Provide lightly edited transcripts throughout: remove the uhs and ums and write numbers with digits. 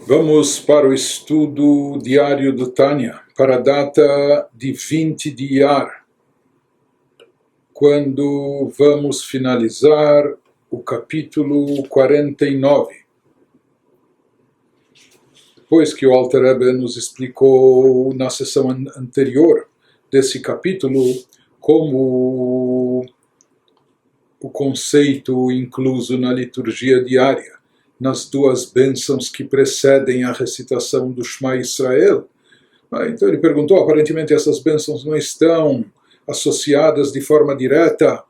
Vamos para o estudo diário do Tânia, para a data de 20 de Iyar, quando vamos finalizar o capítulo 49. Depois que o Alter Rebbe nos explicou na sessão anterior desse capítulo como o conceito incluso na liturgia diária, nas duas bênçãos que precedem a recitação do Shema Israel. Então ele perguntou, aparentemente essas bênçãos não estão associadas de forma direta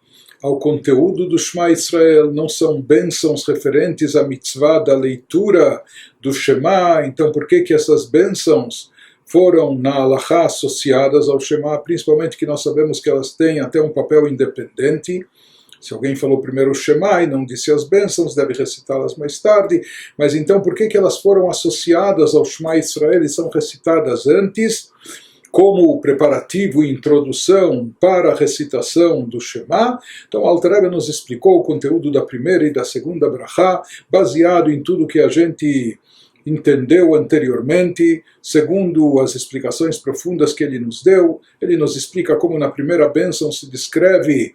ao conteúdo do Shema Israel, não são bênçãos referentes à mitzvah da leitura do Shema, então por que essas bênçãos foram na Halachá associadas ao Shema, principalmente que nós sabemos que elas têm até um papel independente. Se alguém falou primeiro o Shema e não disse as bênçãos, deve recitá-las mais tarde. Mas então, por que elas foram associadas ao Shema Israel e são recitadas antes, como preparativo e introdução para a recitação do Shema? Então, Alter Rebbe nos explicou o conteúdo da primeira e da segunda brachá, baseado em tudo que a gente entendeu anteriormente, segundo as explicações profundas que ele nos deu. Ele nos explica como na primeira bênção se descreve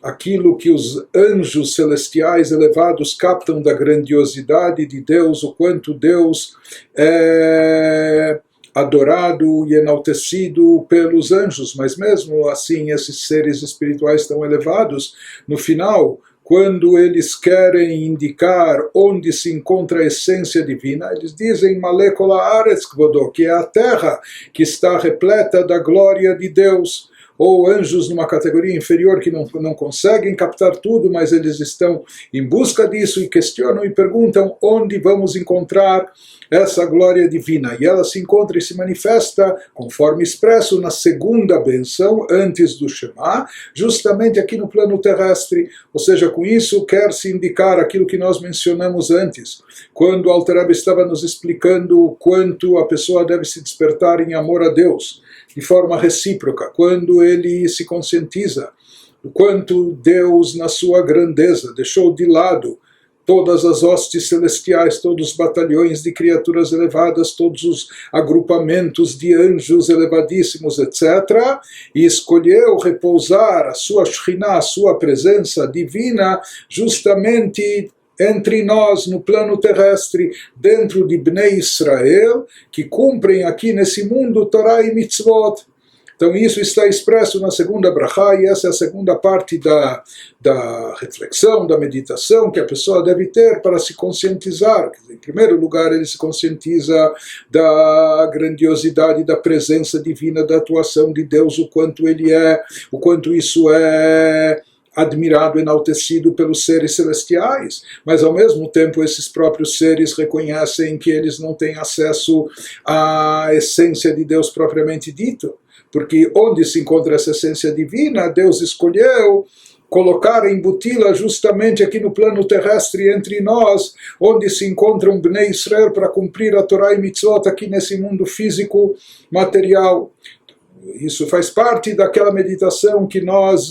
aquilo que os anjos celestiais elevados captam da grandiosidade de Deus, o quanto Deus é adorado e enaltecido pelos anjos, mas mesmo assim esses seres espirituais tão elevados, no final, quando eles querem indicar onde se encontra a essência divina, eles dizem Malekol Haaretz Kvodo, que é a terra que está repleta da glória de Deus. Ou anjos numa categoria inferior que não conseguem captar tudo, mas eles estão em busca disso e questionam e perguntam onde vamos encontrar essa glória divina. E ela se encontra e se manifesta, conforme expresso na segunda benção, antes do Shema, justamente aqui no plano terrestre. Ou seja, com isso quer-se indicar aquilo que nós mencionamos antes, quando o Alter Rebbe estava nos explicando o quanto a pessoa deve se despertar em amor a Deus, de forma recíproca, quando ele se conscientiza do quanto Deus, na sua grandeza, deixou de lado todas as hostes celestiais, todos os batalhões de criaturas elevadas, todos os agrupamentos de anjos elevadíssimos, etc., e escolheu repousar a sua Shekhinah, a sua presença divina, justamente entre nós, no plano terrestre, dentro de Bnei Israel, que cumprem aqui nesse mundo Torá e Mitzvot. Então isso está expresso na segunda brachá, e essa é a segunda parte da reflexão, da meditação que a pessoa deve ter para se conscientizar. Em primeiro lugar, ele se conscientiza da grandiosidade da presença divina, da atuação de Deus, o quanto ele é, o quanto isso é admirado, enaltecido pelos seres celestiais, mas ao mesmo tempo esses próprios seres reconhecem que eles não têm acesso à essência de Deus propriamente dito, porque onde se encontra essa essência divina, Deus escolheu colocar, embuti-la justamente aqui no plano terrestre entre nós, onde se encontra um Bnei Israel para cumprir a Torá e Mitzvot aqui nesse mundo físico material. Isso faz parte daquela meditação que nós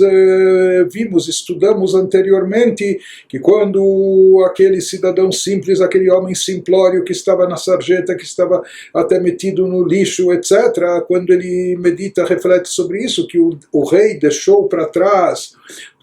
vimos, estudamos anteriormente, que quando aquele cidadão simples, aquele homem simplório que estava na sarjeta, que estava até metido no lixo, etc., quando ele medita, reflete sobre isso, que o rei deixou para trás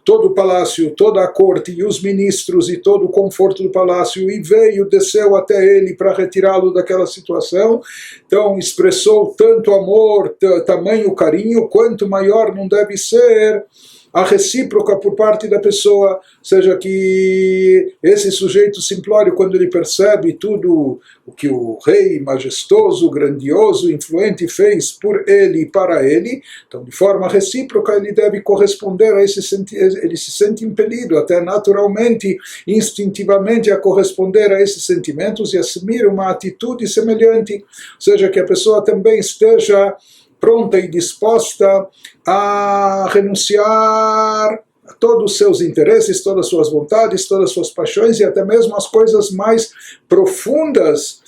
todo o palácio, toda a corte e os ministros e todo o conforto do palácio e desceu até ele para retirá-lo daquela situação. Então expressou tanto amor, tamanho carinho, quanto maior não deve ser a recíproca por parte da pessoa, ou seja, que esse sujeito simplório, quando ele percebe tudo o que o rei majestoso, grandioso, influente fez por ele e para ele, então de forma recíproca ele deve corresponder a esse sentimento, ele se sente impelido até naturalmente, instintivamente a corresponder a esses sentimentos e assumir uma atitude semelhante, ou seja, que a pessoa também esteja pronta e disposta a renunciar a todos os seus interesses, todas as suas vontades, todas as suas paixões e até mesmo as coisas mais profundas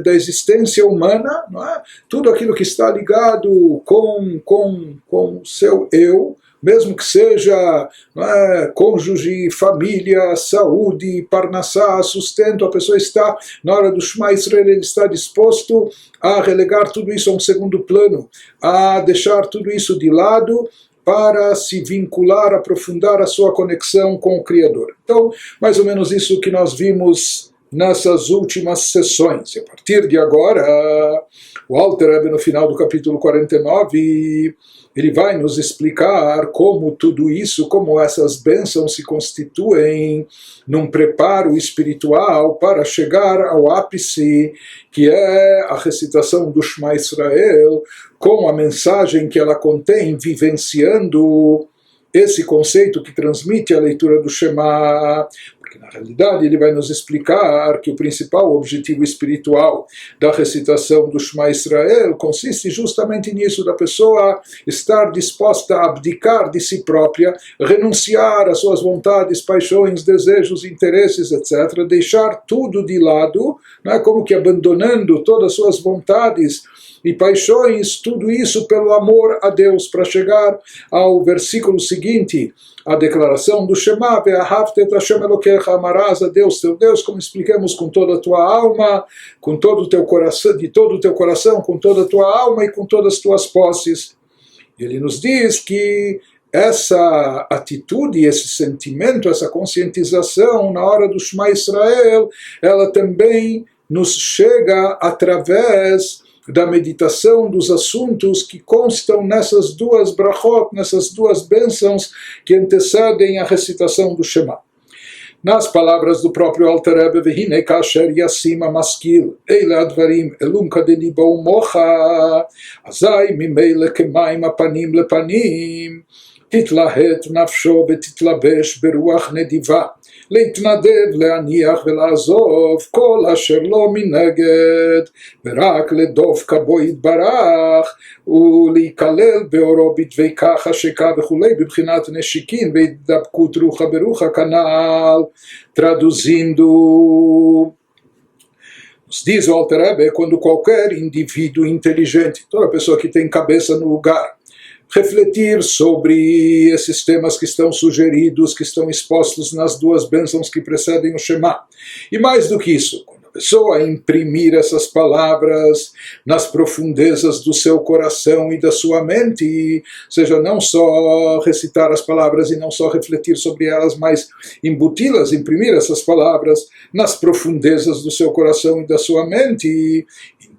da existência humana, não é? Tudo aquilo que está ligado com o seu eu, mesmo que seja, não é, cônjuge, família, saúde, parnassá, sustento, a pessoa está, na hora do Shema Israel, ele está disposto a relegar tudo isso a um segundo plano, a deixar tudo isso de lado, para se vincular, aprofundar a sua conexão com o Criador. Então, mais ou menos isso que nós vimos nessas últimas sessões. E a partir de agora, o Alter Rebbe, no final do capítulo 49, ele vai nos explicar como tudo isso, como essas bênçãos se constituem num preparo espiritual para chegar ao ápice, que é a recitação do Shema Israel, com a mensagem que ela contém, vivenciando esse conceito que transmite a leitura do Shema. Porque na realidade ele vai nos explicar que o principal objetivo espiritual da recitação do Shema Israel consiste justamente nisso, da pessoa estar disposta a abdicar de si própria, renunciar às suas vontades, paixões, desejos, interesses, etc., deixar tudo de lado, né, como que abandonando todas as suas vontades e paixões, tudo isso pelo amor a Deus, para chegar ao versículo seguinte, a declaração do Shema, Ve'ahavta et Hashem Elokecha, amarás a Deus teu Deus, como explicamos, com toda a tua alma, com todo o teu coração, de todo o teu coração, com toda a tua alma e com todas as tuas posses. Ele nos diz que essa atitude, esse sentimento, essa conscientização na hora do Shema Israel, ela também nos chega através da meditação dos assuntos que constam nessas duas brachot, nessas duas bênçãos que antecedem a recitação do Shema. Nas palavras do próprio Alter Rebbe, Vehine kasher yasima maskil, eile advarim elum kadeliba umocha, azai mimeile kemaim apanim lepanim, תתלהט נפשו ותתלבש ברוח נדיבה, להתנדב, להניח ולעזוב כל אשר לא מנגד, ורק לדבקה בו יתברך, ולהיכלל באורו בדבקה חשקה וכולי, בבחינת נשיקין והתדבקות רוחה ברוחה כנ"ל. Traduzindo, nos diz o Alter Rebbe, quando qualquer indivíduo inteligente, toda pessoa que tem cabeça no lugar, refletir sobre esses temas que estão sugeridos, que estão expostos nas duas bênçãos que precedem o Shema. E mais do que isso, quando a pessoa imprimir essas palavras nas profundezas do seu coração e da sua mente, ou seja, não só recitar as palavras e não só refletir sobre elas, mas embuti-las, imprimir essas palavras nas profundezas do seu coração e da sua mente,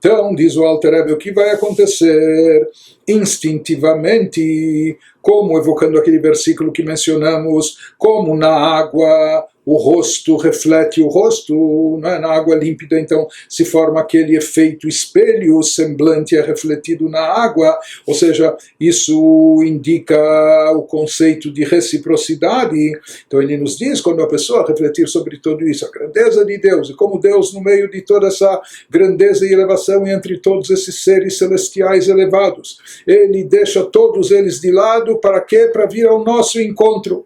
então, diz o Alter Rebbe, o que vai acontecer instintivamente, como evocando aquele versículo que mencionamos, como na água o rosto reflete o rosto, não é? Na água límpida, então, se forma aquele efeito espelho, o semblante é refletido na água, ou seja, isso indica o conceito de reciprocidade. Então ele nos diz, quando a pessoa refletir sobre tudo isso, a grandeza de Deus, e como Deus, no meio de toda essa grandeza e elevação entre todos esses seres celestiais elevados, ele deixa todos eles de lado, para quê? Para vir ao nosso encontro.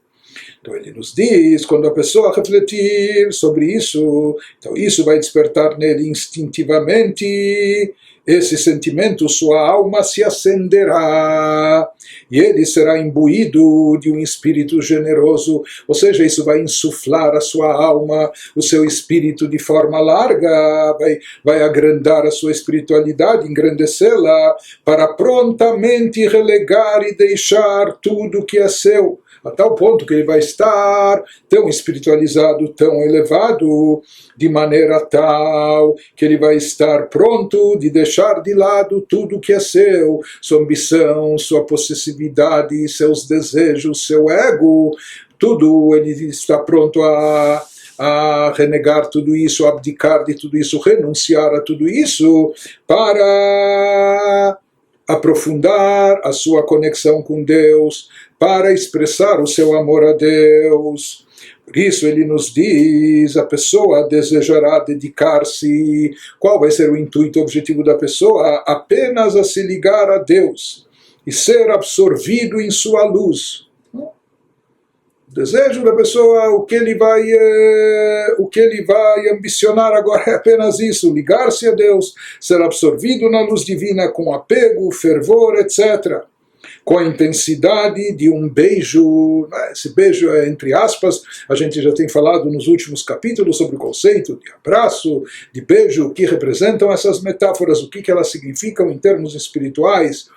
Então ele nos diz, quando a pessoa refletir sobre isso, então isso vai despertar nele instintivamente esse sentimento, sua alma se acenderá e ele será imbuído de um espírito generoso, ou seja, isso vai insuflar a sua alma, o seu espírito de forma larga, vai agrandar a sua espiritualidade, engrandecê-la, para prontamente relegar e deixar tudo que é seu, a tal ponto que ele vai estar tão espiritualizado, tão elevado, de maneira tal que ele vai estar pronto de deixar de lado tudo que é seu, sua ambição, sua possessividade, seus desejos, seu ego, tudo, ele está pronto a renegar tudo isso, a abdicar de tudo isso, renunciar a tudo isso, para aprofundar a sua conexão com Deus, para expressar o seu amor a Deus. Por isso ele nos diz, a pessoa desejará dedicar-se, qual vai ser o intuito, o objetivo da pessoa? Apenas a se ligar a Deus e ser absorvido em sua luz. O desejo da pessoa, o que ele vai ambicionar agora é apenas isso, ligar-se a Deus, ser absorvido na luz divina com apego, fervor, etc. com a intensidade de um beijo. Esse beijo é entre aspas, a gente já tem falado nos últimos capítulos sobre o conceito de abraço, de beijo, o que representam essas metáforas, o que elas significam em termos espirituais,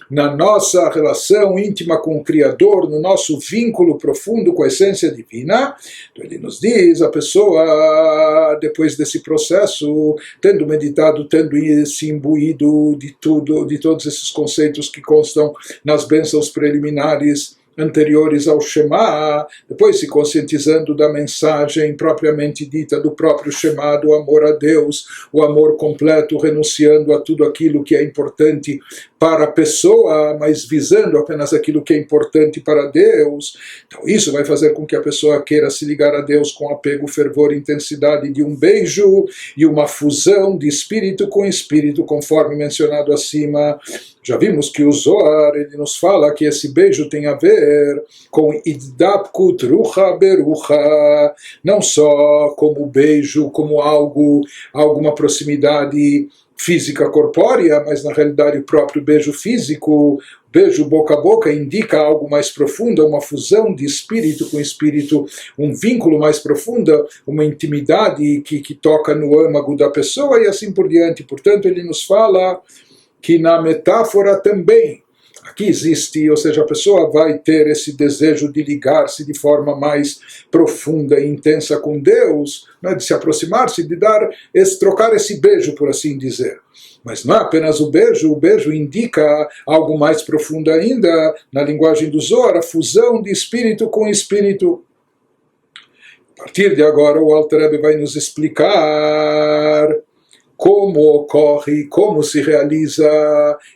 na nossa relação íntima com o Criador, no nosso vínculo profundo com a essência divina. Então ele nos diz, a pessoa, depois desse processo, tendo meditado, tendo se imbuído de tudo, de todos esses conceitos que constam nas bênçãos preliminares anteriores ao Shema, depois se conscientizando da mensagem propriamente dita do próprio Shema, do amor a Deus, o amor completo, renunciando a tudo aquilo que é importante para a pessoa, mas visando apenas aquilo que é importante para Deus. Então isso vai fazer com que a pessoa queira se ligar a Deus com apego, fervor e intensidade de um beijo e uma fusão de espírito com espírito, conforme mencionado acima. Já vimos que o Zohar, ele nos fala que esse beijo tem a ver com Iddapkut Rucha Berucha, não só como beijo, como alguma proximidade física corpórea, mas na realidade o próprio beijo físico, beijo boca a boca, indica algo mais profundo, uma fusão de espírito com espírito, um vínculo mais profundo, uma intimidade que toca no âmago da pessoa e assim por diante. Portanto, ele nos fala que na metáfora também, aqui existe, ou seja, a pessoa vai ter esse desejo de ligar-se de forma mais profunda e intensa com Deus, né, de se aproximar-se, de trocar esse beijo, por assim dizer. Mas não é apenas o beijo indica algo mais profundo ainda, na linguagem do Zohar, a fusão de espírito com espírito. A partir de agora o Alter Rebbe vai nos explicar como ocorre, como se realiza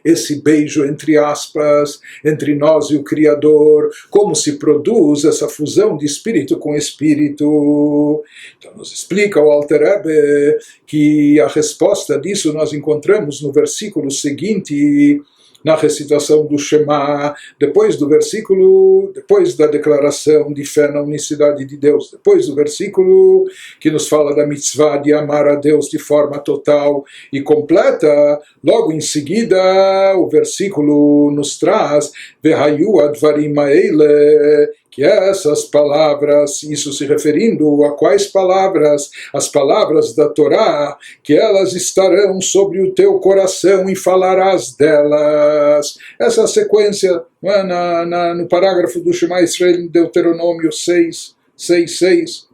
esse beijo, entre aspas, entre nós e o Criador, como se produz essa fusão de espírito com espírito. Então nos explica o Alter Rebbe que a resposta disso nós encontramos no versículo seguinte, na recitação do Shema, depois do versículo, depois da declaração de fé na unicidade de Deus, depois do versículo que nos fala da mitzvah de amar a Deus de forma total e completa, logo em seguida o versículo nos traz Vehayu advarim haele, que essas palavras, isso se referindo a quais palavras? As palavras da Torá, que elas estarão sobre o teu coração e falarás delas. Essa é a sequência, não é? No parágrafo do Shema Israel, em Deuteronômio 6:6.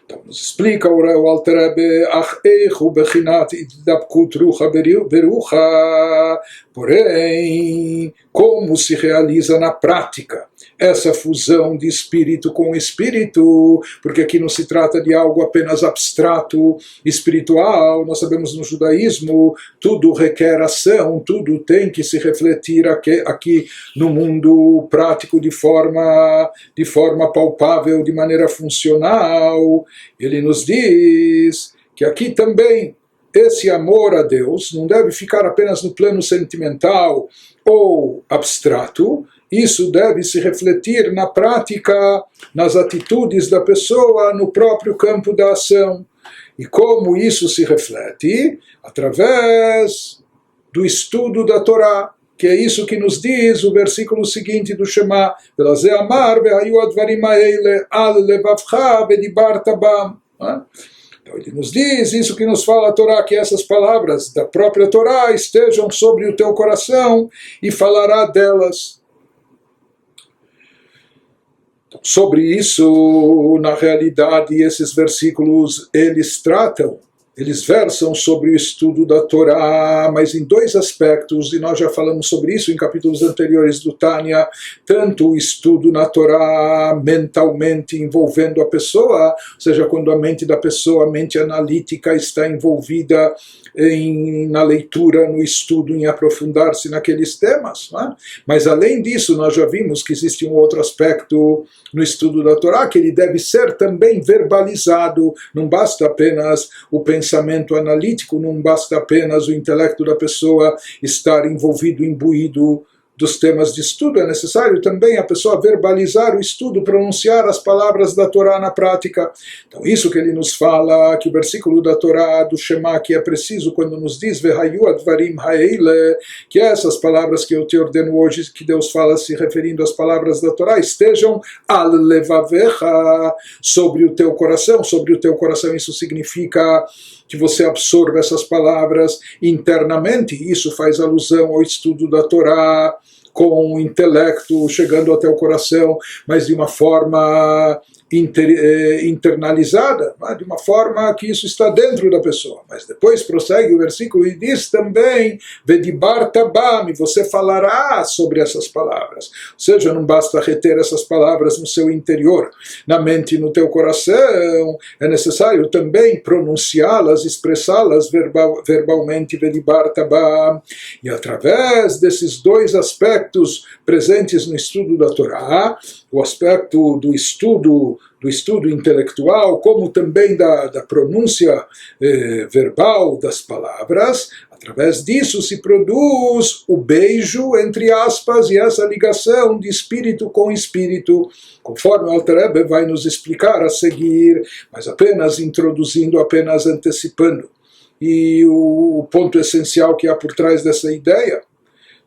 Então nos explica o Alter Rebbe, Ach eichu bechinat iddapkut rucha berucha, porém, como se realiza na prática essa fusão de espírito com espírito, porque aqui não se trata de algo apenas abstrato, espiritual. Nós sabemos no judaísmo, tudo requer ação, tudo tem que se refletir aqui no mundo prático de forma palpável, de maneira funcional. Ele nos diz que aqui também esse amor a Deus não deve ficar apenas no plano sentimental ou abstrato. Isso deve se refletir na prática, nas atitudes da pessoa, no próprio campo da ação. E como isso se reflete? Através do estudo da Torá, que é isso que nos diz o versículo seguinte do Shema, Velazé amar vehayu advarim haele al levavcha vedibarta bam. Então ele nos diz, isso que nos fala a Torá, que essas palavras da própria Torá estejam sobre o teu coração e falará delas. Sobre isso, na realidade, esses versículos, eles versam sobre o estudo da Torá, mas em dois aspectos, e nós já falamos sobre isso em capítulos anteriores do Tânia, tanto o estudo na Torá mentalmente envolvendo a pessoa, ou seja, quando a mente da pessoa, a mente analítica está envolvida na leitura, no estudo, em aprofundar-se naqueles temas, não é? Mas além disso, nós já vimos que existe um outro aspecto no estudo da Torá, que ele deve ser também verbalizado, não basta apenas o pensamento analítico, não basta apenas o intelecto da pessoa estar envolvido, imbuído dos temas de estudo, é necessário também a pessoa verbalizar o estudo, pronunciar as palavras da Torá na prática. Então isso que ele nos fala, que o versículo da Torá, do Shema, que é preciso quando nos diz Vehayu advarim haeile, que essas palavras que eu te ordeno hoje, que Deus fala se referindo às palavras da Torá, estejam al levavecha, sobre o teu coração. Sobre o teu coração isso significa que você absorva essas palavras internamente. Isso faz alusão ao estudo da Torá com o intelecto chegando até o coração, mas de uma forma internalizada, de uma forma que isso está dentro da pessoa. Mas depois prossegue o versículo e diz também Vedibar tabam, você falará sobre essas palavras. Ou seja, não basta reter essas palavras no seu interior, na mente e no teu coração, é necessário também pronunciá-las, expressá-las verbalmente, Vedibar tabam. E através desses dois aspectos presentes no estudo da Torá, o aspecto do estudo intelectual, como também da pronúncia verbal das palavras, através disso se produz o beijo, entre aspas, e essa ligação de espírito com espírito, conforme o Alter Rebbe vai nos explicar a seguir, mas apenas introduzindo, apenas antecipando. E o ponto essencial que há por trás dessa ideia.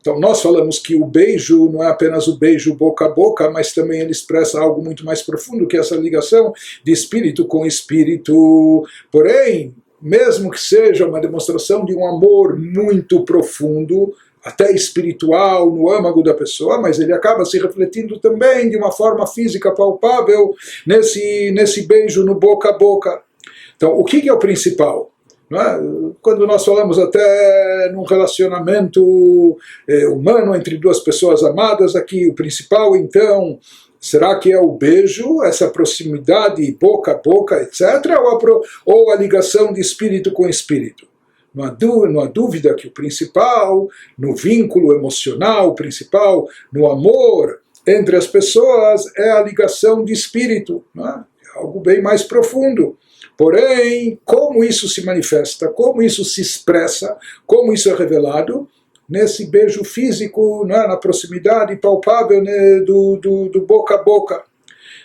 Então nós falamos que o beijo não é apenas o beijo boca a boca, mas também ele expressa algo muito mais profundo, que é essa ligação de espírito com espírito. Porém, mesmo que seja uma demonstração de um amor muito profundo, até espiritual, no âmago da pessoa, mas ele acaba se refletindo também de uma forma física palpável nesse beijo no boca a boca. Então, o que é o principal? Não é? Quando nós falamos até num relacionamento humano entre duas pessoas amadas, aqui o principal então, será que é o beijo, essa proximidade boca a boca, etc., ou a ligação de espírito com espírito? Não há dúvida que o principal no vínculo emocional, o principal no amor entre as pessoas é a ligação de espírito, não é? É algo bem mais profundo. Porém, como isso se manifesta, como isso se expressa, como isso é revelado, nesse beijo físico, né, na proximidade palpável, né, do boca a boca.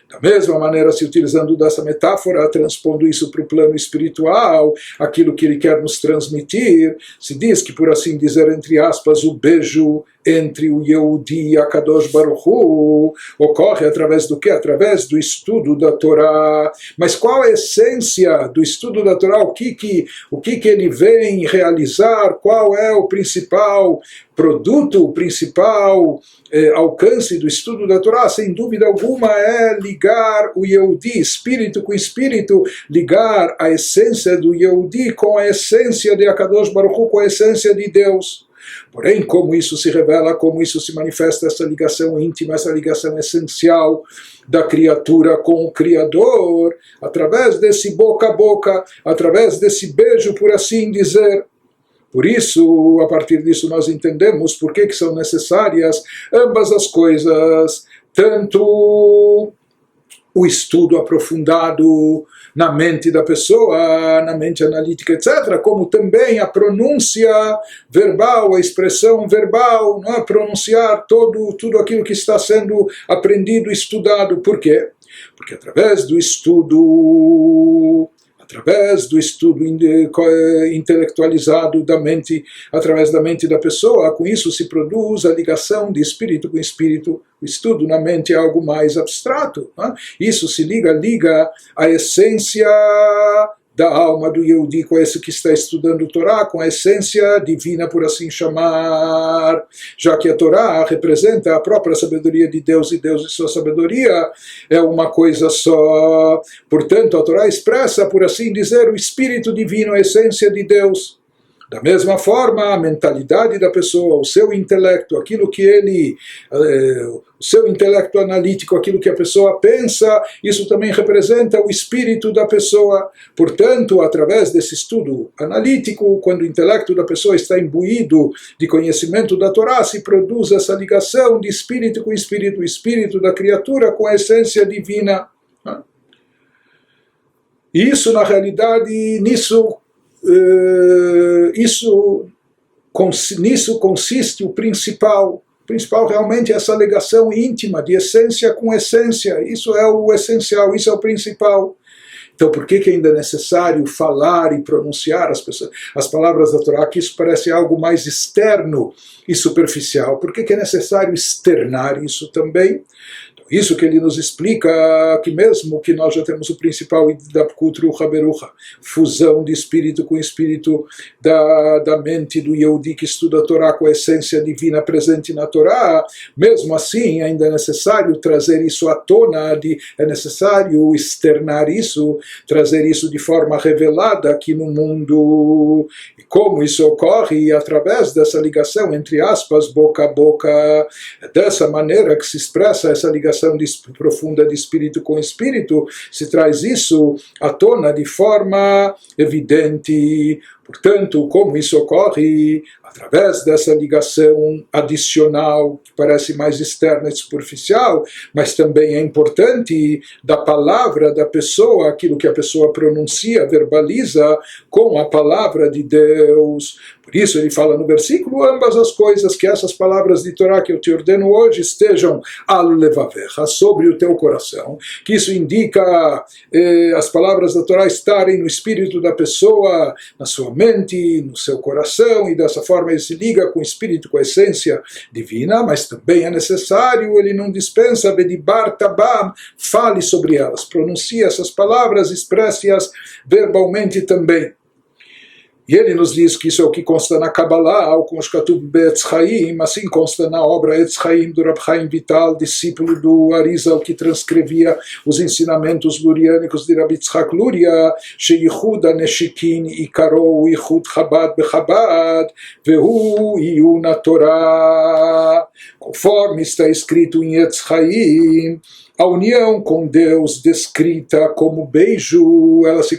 Da mesma maneira, se utilizando dessa metáfora, transpondo isso para o plano espiritual, aquilo que ele quer nos transmitir, se diz que, por assim dizer, entre aspas, o beijo entre o Yehudi e a Kadosh Baruch Hu ocorre através do quê? Através do estudo da Torá. Mas qual a essência do estudo da Torá? O que ele vem realizar? Qual é o principal produto, o principal alcance do estudo da Torá? Sem dúvida alguma é ligar o Yehudi, espírito com espírito, ligar a essência do Yehudi com a essência de Akadosh Baruch Hu, com a essência de Deus. Porém, como isso se revela, como isso se manifesta, essa ligação íntima, essa ligação essencial da criatura com o Criador, através desse boca a boca, através desse beijo, por assim dizer. Por isso, a partir disso, nós entendemos por que são necessárias ambas as coisas, tanto o estudo aprofundado na mente da pessoa, na mente analítica, etc., como também a pronúncia verbal, a expressão verbal, não é? Pronunciar tudo aquilo que está sendo aprendido, estudado. Por quê? Porque através do estudo intelectualizado da mente, através da mente da pessoa, com isso se produz a ligação de espírito com espírito. O estudo na mente é algo mais abstrato, né? Isso se liga à essência da alma do Yehudi, com esse que está estudando o Torá, com a essência divina, por assim chamar, já que a Torá representa a própria sabedoria de Deus, e Deus e sua sabedoria é uma coisa só. Portanto, a Torá expressa, por assim dizer, o espírito divino, a essência de Deus. Da mesma forma, a mentalidade da pessoa, o seu intelecto, aquilo que o seu intelecto analítico, aquilo que a pessoa pensa, isso também representa o espírito da pessoa. Portanto, através desse estudo analítico, quando o intelecto da pessoa está imbuído de conhecimento da Torá, se produz essa ligação de espírito com espírito, o espírito da criatura com a essência divina. Isso, na realidade, nisso consiste o principal, principal realmente é essa ligação íntima de essência com essência. Isso é o essencial, isso é o principal. Então, por que ainda é necessário falar e pronunciar as palavras da Torá? Que isso parece algo mais externo e superficial. Por que é necessário externar isso também? Isso que ele nos explica, que mesmo que nós já temos o principal Hidapkut Rucha Berucha, fusão de espírito com espírito da mente do Yehudi que estuda a Torá com a essência divina presente na Torá, mesmo assim ainda é necessário trazer isso à tona, é necessário externar isso, trazer isso de forma revelada aqui no mundo. E como isso ocorre? Através dessa ligação, entre aspas, boca a boca, dessa maneira que se expressa essa ligação profunda de espírito com espírito, se traz isso à tona de forma evidente. Portanto, como isso ocorre? Através dessa ligação adicional, que parece mais externa e superficial, mas também é importante da palavra da pessoa, aquilo que a pessoa pronuncia, verbaliza, com a palavra de Deus. Por isso ele fala no versículo, ambas as coisas, que essas palavras de Torá que eu te ordeno hoje estejam al levavecha, sobre o teu coração, que isso indica as palavras da Torá estarem no espírito da pessoa, na sua mente, no seu coração, e dessa forma ele se liga com o espírito, com a essência divina, mas também é necessário, ele não dispensa, vedibar tabam, fale sobre elas, pronuncie essas palavras, expresse-as verbalmente também. E ele nos diz que isso é o que consta na Kabbalah, ou com os Katuv Be'etz Chaim, assim consta na obra Etz Chaim do Rab Chaim Vital, discípulo do Arizal, que transcrevia os ensinamentos lurianicos de Rabbi Tzchak Luria, Sheyichud HaNeshikin Ikaro Yichud Chabad Bechabad, Vehu Iyun HaTorah. Conforme está escrito em Etz Chaim, a união com Deus, descrita como beijo, ela se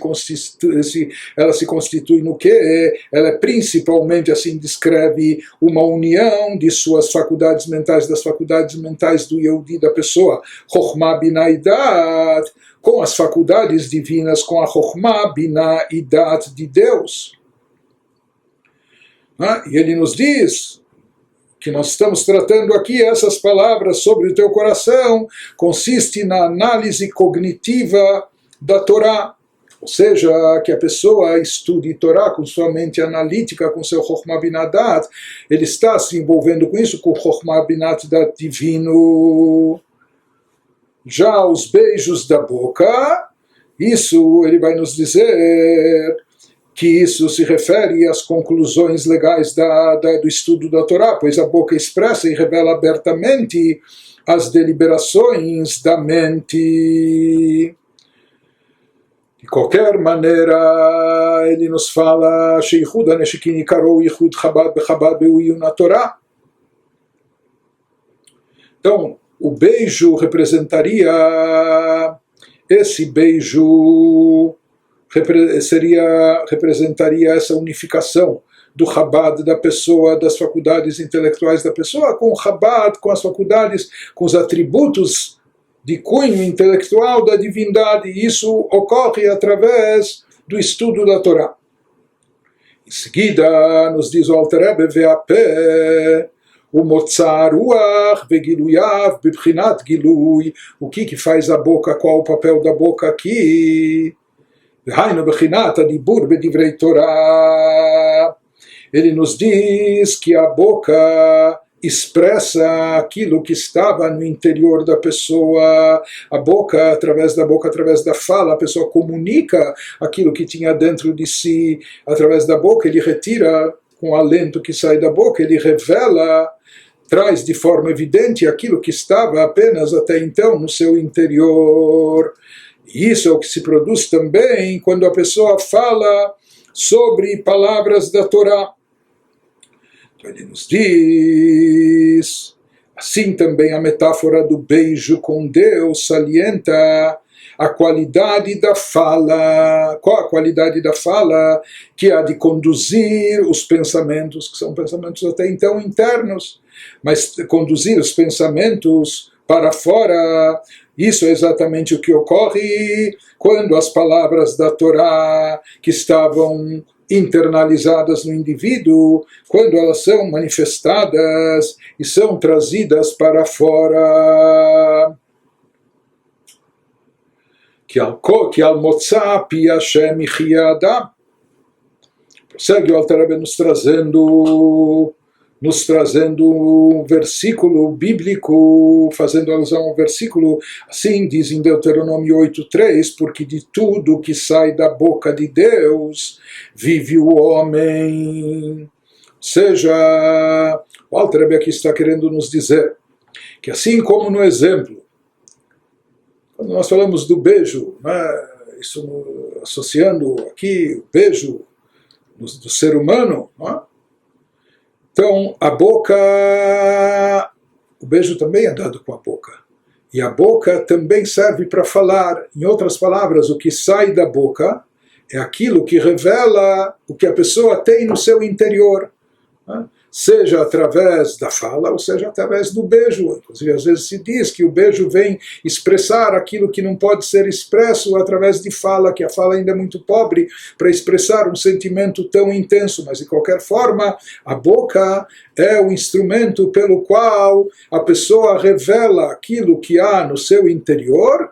constitui no quê? Ela é principalmente, assim descreve, uma união de suas faculdades mentais, das faculdades mentais do Yehudi, da pessoa, Chokhmah, Binah e Dat, com as faculdades divinas, com a Chokhmah, Binah e Dat de Deus. E ele nos diz que nós estamos tratando aqui, essas palavras sobre o teu coração, consiste na análise cognitiva da Torá, ou seja, que a pessoa estude Torá com sua mente analítica, com seu Chokhmah Binah Dat, ele está se envolvendo com isso, com o Chokhmah Binah Dat divino. Já os beijos da boca, isso ele vai nos dizer que isso se refere às conclusões legais do estudo da Torá, pois a boca expressa e revela abertamente as deliberações da mente. De qualquer maneira, ele nos fala Sheichud HaNeshikin Ikaro Yichud Chabad Bechabad Be'uyun HaTorah. Então, o beijo representaria esse beijo representaria essa unificação do Chabad da pessoa, das faculdades intelectuais da pessoa, com o Chabad, com as faculdades, com os atributos de cunho intelectual da divindade. Isso ocorre através do estudo da Torá. Em seguida, nos diz o Alter Rebbe, Ve'apeh, o Motzar Ruach Vegiluyav Bibchinat Gilui. O que faz a boca? Qual o papel da boca aqui? Ele nos diz que a boca expressa aquilo que estava no interior da pessoa. A boca, através da fala, a pessoa comunica aquilo que tinha dentro de si. Através da boca ele retira, com o alento que sai da boca, ele revela, traz de forma evidente aquilo que estava apenas até então no seu interior. Isso é o que se produz também quando a pessoa fala sobre palavras da Torá. Então ele nos diz, assim também a metáfora do beijo com Deus salienta a qualidade da fala. Qual a qualidade da fala? Que há de conduzir os pensamentos, que são pensamentos até então internos, mas conduzir os pensamentos para fora. Isso é exatamente o que ocorre quando as palavras da Torá, que estavam internalizadas no indivíduo, quando elas são manifestadas e são trazidas para fora. Que al motza pi Hashem yihya adam. Prossegue o Alter Rebbe nos trazendo um versículo bíblico, fazendo alusão ao versículo, assim diz em Deuteronômio 8:3, porque de tudo que sai da boca de Deus vive o homem. Ou seja, o Alter Rebbe aqui está querendo nos dizer que assim como no exemplo, quando nós falamos do beijo, né, isso associando aqui o beijo do ser humano, né? Então, a boca, o beijo também é dado com a boca. E a boca também serve para falar. Em outras palavras, o que sai da boca é aquilo que revela o que a pessoa tem no seu interior. Né? Seja através da fala, ou seja através do beijo. Inclusive, às vezes se diz que o beijo vem expressar aquilo que não pode ser expresso através de fala, que a fala ainda é muito pobre para expressar um sentimento tão intenso. Mas, de qualquer forma, a boca é o instrumento pelo qual a pessoa revela aquilo que há no seu interior,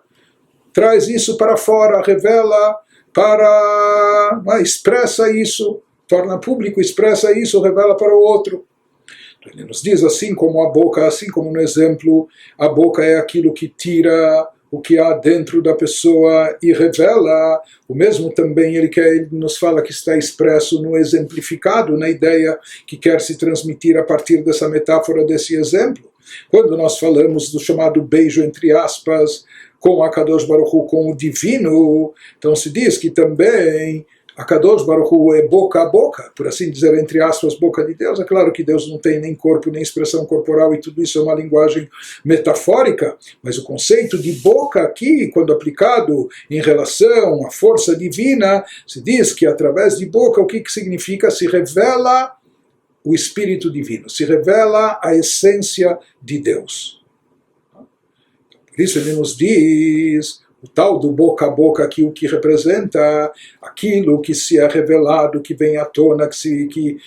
traz isso para fora, revela expressa isso, torna público, expressa isso, revela para o outro. Então, ele nos diz assim como a boca, assim como no exemplo, a boca é aquilo que tira o que há dentro da pessoa e revela. O mesmo também ele nos fala que está expresso no exemplificado, na ideia que quer se transmitir a partir dessa metáfora, desse exemplo. Quando nós falamos do chamado beijo, entre aspas, com a Kadosh Baruch Hu, com o divino, então se diz que também a Kadosh Baruch Hu é boca a boca, por assim dizer, entre aspas, boca de Deus. É claro que Deus não tem nem corpo, nem expressão corporal, e tudo isso é uma linguagem metafórica, mas o conceito de boca aqui, quando aplicado em relação à força divina, se diz que através de boca, o que significa? Se revela o Espírito Divino, se revela a essência de Deus. Por isso ele nos diz, o tal do boca a boca aqui, o que representa aquilo que se é revelado, que vem à tona, que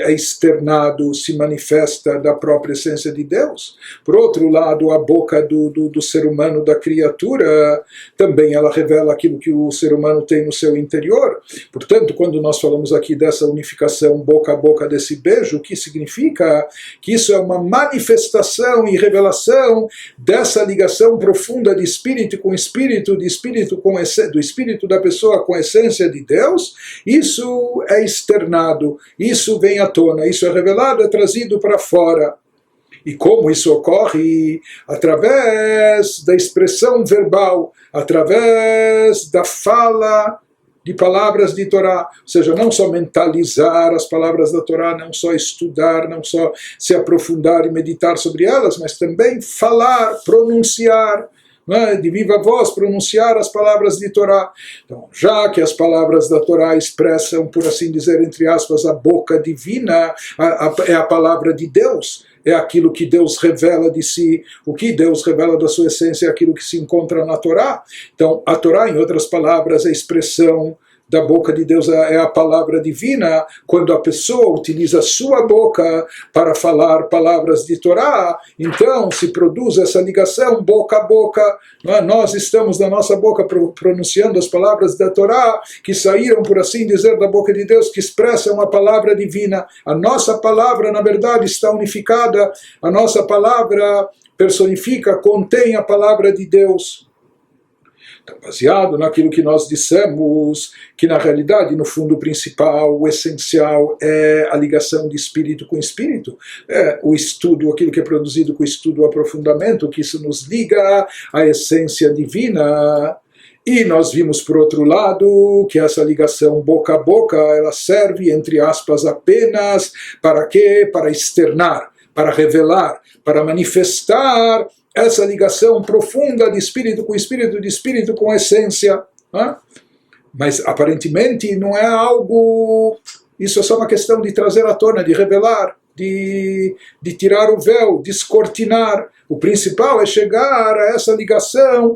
é externado, se manifesta da própria essência de Deus. Por outro lado, a boca do ser humano, da criatura, também ela revela aquilo que o ser humano tem no seu interior. Portanto, quando nós falamos aqui dessa unificação boca a boca, desse beijo, o que significa? Que isso é uma manifestação e revelação dessa ligação profunda de espírito com espírito, do espírito da pessoa com a essência de Deus. Isso é externado, isso vem à tona, isso é revelado, é trazido para fora. E como isso ocorre? Através da expressão verbal, através da fala de palavras de Torá, ou seja, não só mentalizar as palavras da Torá, não só estudar, não só se aprofundar e meditar sobre elas, mas também falar, pronunciar, de viva voz, pronunciar as palavras de Torá. Então, já que as palavras da Torá expressam, por assim dizer, entre aspas, a boca divina, é a palavra de Deus, é aquilo que Deus revela de si, o que Deus revela da sua essência é aquilo que se encontra na Torá. Então, a Torá, em outras palavras, é a expressão da boca de Deus, é a palavra divina. Quando a pessoa utiliza a sua boca para falar palavras de Torá, então se produz essa ligação boca a boca. Nós estamos na nossa boca pronunciando as palavras da Torá, que saíram, por assim dizer, da boca de Deus, que expressam a palavra divina. A nossa palavra, na verdade, está unificada. A nossa palavra personifica, contém a palavra de Deus. Baseado naquilo que nós dissemos, que na realidade, no fundo principal, o essencial é a ligação de espírito com espírito, é o estudo, aquilo que é produzido com o estudo, o aprofundamento, que isso nos liga à essência divina. E nós vimos, por outro lado, que essa ligação boca a boca, ela serve, entre aspas, apenas para quê? Para externar, para revelar, para manifestar essa ligação profunda de espírito com espírito com essência. Né? Mas aparentemente não é algo, isso é só uma questão de trazer à tona, de revelar, de tirar o véu, descortinar. O principal é chegar a essa ligação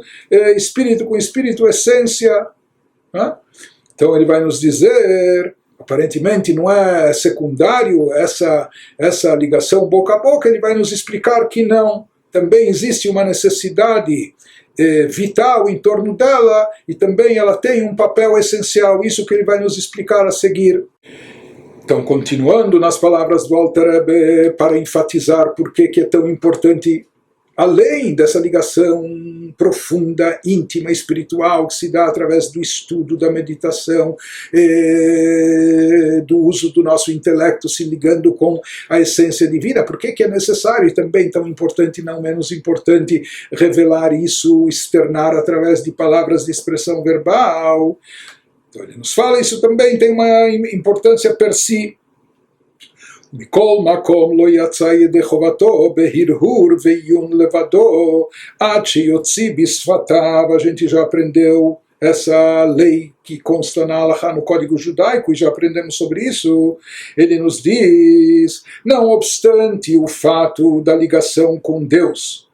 espírito com espírito, essência. Né? Então ele vai nos dizer aparentemente não é secundário essa ligação boca a boca, ele vai nos explicar que não. Também existe uma necessidade vital em torno dela, e também ela tem um papel essencial, isso que ele vai nos explicar a seguir. Então, continuando nas palavras do Alter Rebbe, para enfatizar por que é tão importante, além dessa ligação profunda, íntima, espiritual, que se dá através do estudo, da meditação, do uso do nosso intelecto se ligando com a essência divina, por que é necessário e também tão importante, não menos importante, revelar isso, externar através de palavras de expressão verbal? Então ele nos fala, isso também tem uma importância per si. מכל מקום לא יצא ידי חובתו בהרהור ועיון לבדו עד שיוציא בשפתיו. A gente já aprendeu essa lei que consta na Halachá, no Código Judaico, e já aprendemos sobre isso. Ele nos diz, não obstante o fato da ligação com Deus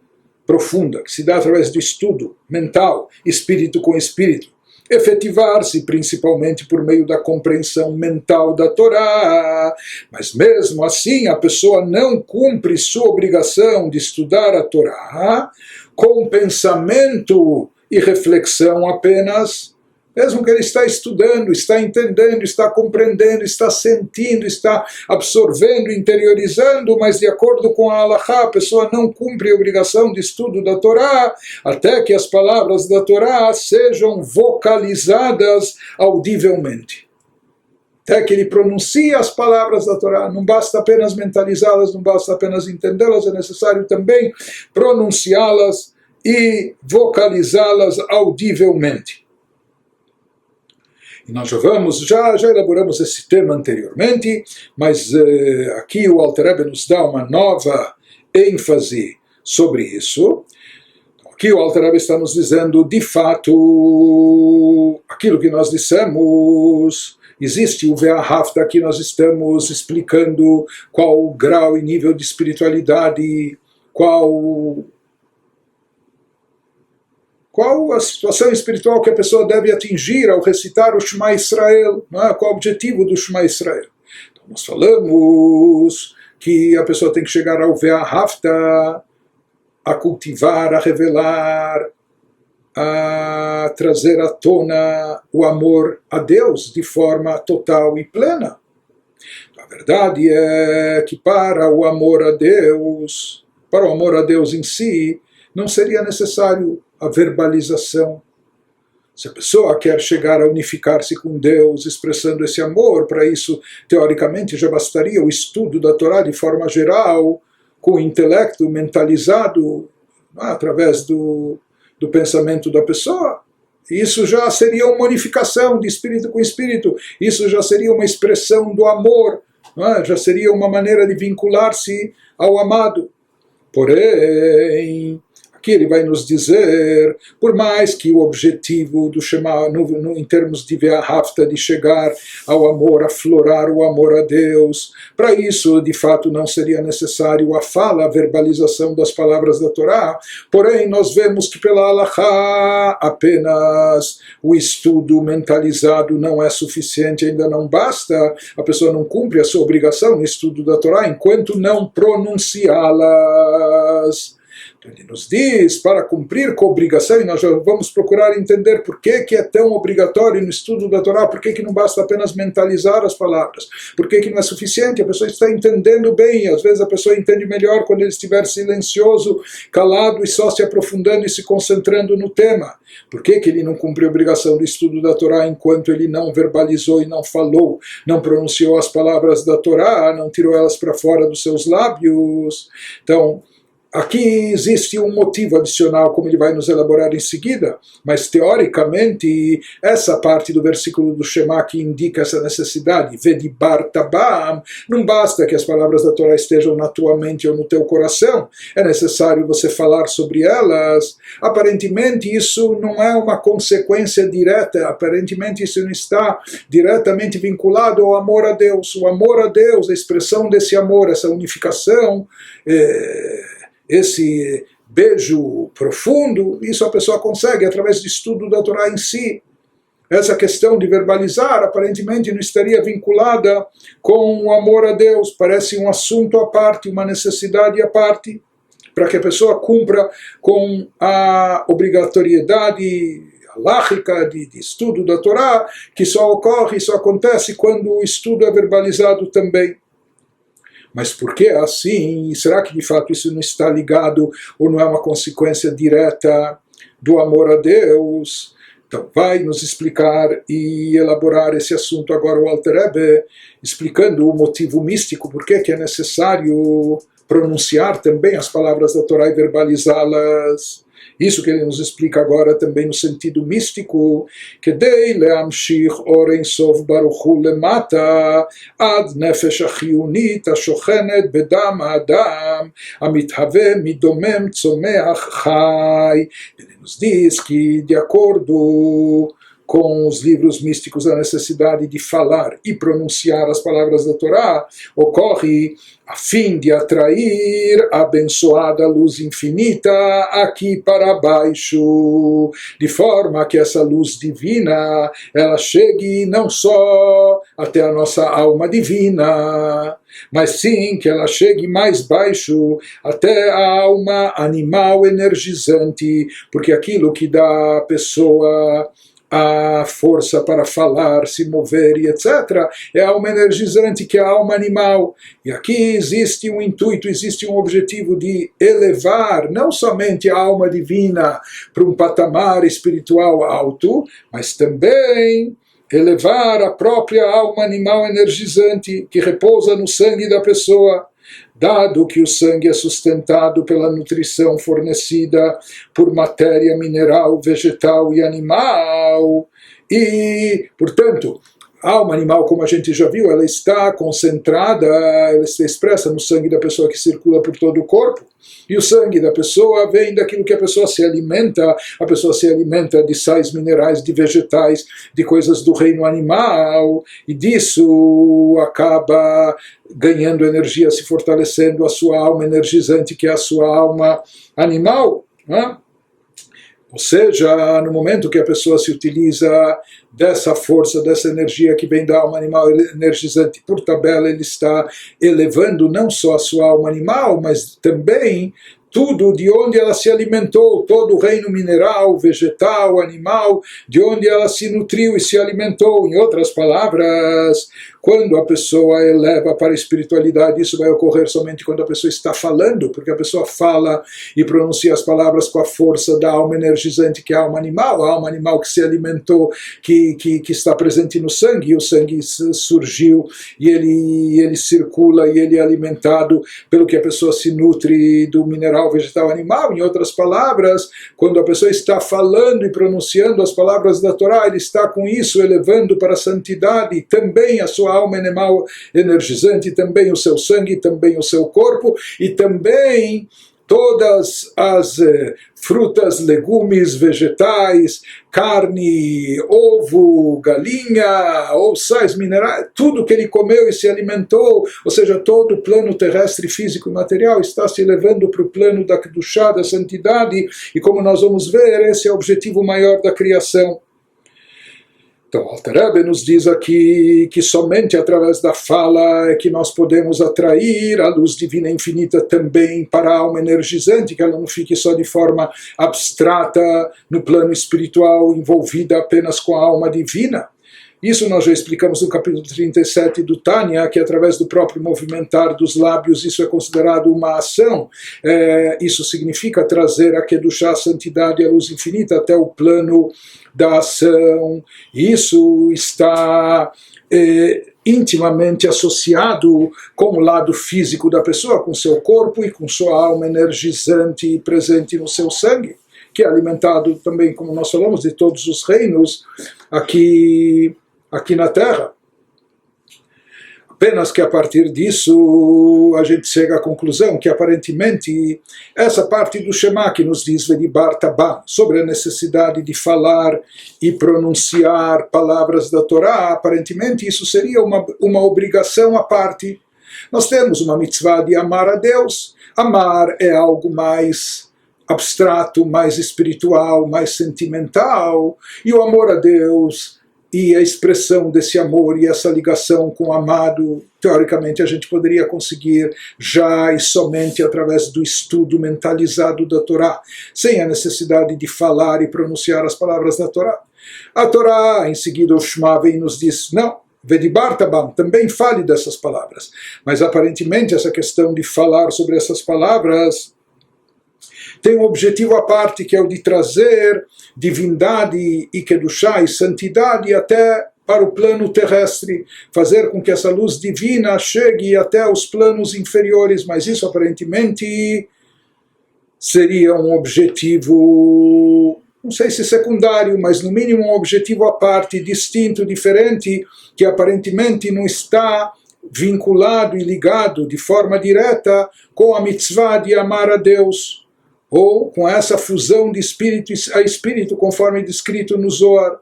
profunda, que se dá através do estudo mental, espírito com espírito, efetivar-se principalmente por meio da compreensão mental da Torá, mas mesmo assim a pessoa não cumpre sua obrigação de estudar a Torá com pensamento e reflexão apenas, mesmo que ele está estudando, está entendendo, está compreendendo, está sentindo, está absorvendo, interiorizando, mas de acordo com a Halachá, a pessoa não cumpre a obrigação de estudo da Torá, até que as palavras da Torá sejam vocalizadas audivelmente. Até que ele pronuncie as palavras da Torá, não basta apenas mentalizá-las, não basta apenas entendê-las, é necessário também pronunciá-las e vocalizá-las audivelmente. Nós já elaboramos esse tema anteriormente, mas aqui o Alter Rebbe nos dá uma nova ênfase sobre isso. Aqui o Alter Rebbe está nos dizendo, de fato, aquilo que nós dissemos, existe o Ve'ahavta, aqui nós estamos explicando qual o grau e nível de espiritualidade, qual a situação espiritual que a pessoa deve atingir ao recitar o Shema Israel, não é? Qual o objetivo do Shema Israel. Então, nós falamos que a pessoa tem que chegar ao Ve'ahavta, a cultivar, a revelar, a trazer à tona o amor a Deus de forma total e plena. A verdade é que para o amor a Deus em si, não seria necessário a verbalização. Se a pessoa quer chegar a unificar-se com Deus, expressando esse amor, para isso, teoricamente, já bastaria o estudo da Torá de forma geral, com o intelecto mentalizado, através do pensamento da pessoa. Isso já seria uma unificação de espírito com espírito, isso já seria uma expressão do amor, já seria uma maneira de vincular-se ao amado. Porém, aqui ele vai nos dizer, por mais que o objetivo do Shema, em termos de Ve'ahavta, de chegar ao amor, aflorar o amor a Deus, para isso, de fato, não seria necessário a fala, a verbalização das palavras da Torá, porém, nós vemos que pela Halachá, apenas o estudo mentalizado não é suficiente, ainda não basta, a pessoa não cumpre a sua obrigação no estudo da Torá, enquanto não pronunciá-las. Então ele nos diz, para cumprir com a obrigação, e nós já vamos procurar entender por que é tão obrigatório no estudo da Torá, por que não basta apenas mentalizar as palavras, por que não é suficiente, a pessoa está entendendo bem, às vezes a pessoa entende melhor quando ele estiver silencioso, calado e só se aprofundando e se concentrando no tema. Por que ele não cumpriu a obrigação do estudo da Torá enquanto ele não verbalizou e não falou, não pronunciou as palavras da Torá, não tirou elas para fora dos seus lábios? Então, aqui existe um motivo adicional, como ele vai nos elaborar em seguida, mas teoricamente essa parte do versículo do Shema que indica essa necessidade, Vedibar Tabam, não basta que as palavras da Torá estejam na tua mente ou no teu coração, é necessário você falar sobre elas. Aparentemente isso não é uma consequência direta, aparentemente isso não está diretamente vinculado ao amor a Deus. O amor a Deus, a expressão desse amor, essa unificação, esse beijo profundo, isso a pessoa consegue através do estudo da Torá em si. essa questão de verbalizar aparentemente não estaria vinculada com o amor a Deus, parece um assunto à parte, uma necessidade à parte, para que a pessoa cumpra com a obrigatoriedade halakhica de estudo da Torá, que só ocorre, só acontece quando o estudo é verbalizado também. Mas por que assim? Será que de fato isso não está ligado ou não é uma consequência direta do amor a Deus? Então vai nos explicar e elaborar esse assunto agora o Alter Rebbe, explicando o motivo místico, por que é necessário pronunciar também as palavras da Torá e verbalizá-las. Isso que ele nos explica agora também no sentido místico, que dei leamshich or ein sof baruch hu lemata ad nefesh achiyunit ashochenet bedam adam amithave midomem tzomeach chai. Ele nos diz que, de acordo com os livros místicos, a necessidade de falar e pronunciar as palavras da Torá ocorre a fim de atrair a abençoada luz infinita aqui para baixo, de forma que essa luz divina ela chegue não só até a nossa alma divina, mas sim que ela chegue mais baixo até a alma animal energizante, porque aquilo que dá à pessoa a força para falar, se mover e etc. é a alma energizante, que é a alma animal. E aqui existe um intuito, existe um objetivo de elevar não somente a alma divina para um patamar espiritual alto, mas também elevar a própria alma animal energizante que repousa no sangue da pessoa. Dado que o sangue é sustentado pela nutrição fornecida por matéria mineral, vegetal e animal, e, portanto, a alma animal, como a gente já viu, ela está concentrada, ela está expressa no sangue da pessoa que circula por todo o corpo. E o sangue da pessoa vem daquilo que a pessoa se alimenta de sais minerais, de vegetais, de coisas do reino animal, e disso acaba ganhando energia, se fortalecendo a sua alma energizante, que é a sua alma animal, né? Ou seja, no momento que a pessoa se utiliza dessa força, dessa energia que vem da alma animal energizante, por tabela ele está elevando não só a sua alma animal, mas também tudo de onde ela se alimentou, todo o reino mineral, vegetal, animal, de onde ela se nutriu e se alimentou. Em outras palavras, quando a pessoa eleva para a espiritualidade, isso vai ocorrer somente quando a pessoa está falando, porque a pessoa fala e pronuncia as palavras com a força da alma energizante, que é a alma animal que se alimentou, que está presente no sangue, e o sangue surgiu, e ele circula, e ele é alimentado pelo que a pessoa se nutre do mineral, vegetal, animal. Em outras palavras, quando a pessoa está falando e pronunciando as palavras da Torá, ele está com isso elevando para a santidade também a sua alma animal energizante, também o seu sangue, também o seu corpo, e também todas as frutas, legumes, vegetais, carne, ovo, galinha, ou sais minerais, tudo que ele comeu e se alimentou, ou seja, todo o plano terrestre, físico e material está se elevando para o plano da Kedushá, da santidade, e como nós vamos ver, esse é o objetivo maior da criação. Então, Alter Rebbe nos diz aqui que somente através da fala é que nós podemos atrair a luz divina infinita também para a alma energizante, que ela não fique só de forma abstrata no plano espiritual, envolvida apenas com a alma divina. Isso nós já explicamos no capítulo 37 do Tânia, que através do próprio movimentar dos lábios isso é considerado uma ação. Isso significa trazer a Kedushá, a santidade, a luz infinita até o plano da ação. Isso está intimamente associado com o lado físico da pessoa, com seu corpo e com sua alma energizante presente no seu sangue, que é alimentado também, como nós falamos, de todos os reinos aqui na Terra. Apenas que a partir disso a gente chega à conclusão que aparentemente essa parte do Shema que nos diz Vedibar Tabá, sobre a necessidade de falar e pronunciar palavras da Torá, aparentemente isso seria uma obrigação à parte. Nós temos uma mitzvah de amar a Deus. Amar é algo mais abstrato, mais espiritual, mais sentimental, e o amor a Deus e a expressão desse amor e essa ligação com o amado, teoricamente a gente poderia conseguir já e somente através do estudo mentalizado da Torá, sem a necessidade de falar e pronunciar as palavras da Torá. A Torá, em seguida o Shema vem e nos diz, não, Vedibarta bam, também fale dessas palavras. Mas aparentemente essa questão de falar sobre essas palavras tem um objetivo à parte, que é o de trazer divindade e kedushá e santidade até para o plano terrestre, fazer com que essa luz divina chegue até os planos inferiores, mas isso aparentemente seria um objetivo, não sei se secundário, mas no mínimo um objetivo à parte, distinto, diferente, que aparentemente não está vinculado e ligado de forma direta com a mitzvah de amar a Deus, ou com essa fusão de espírito a espírito, conforme descrito no Zohar.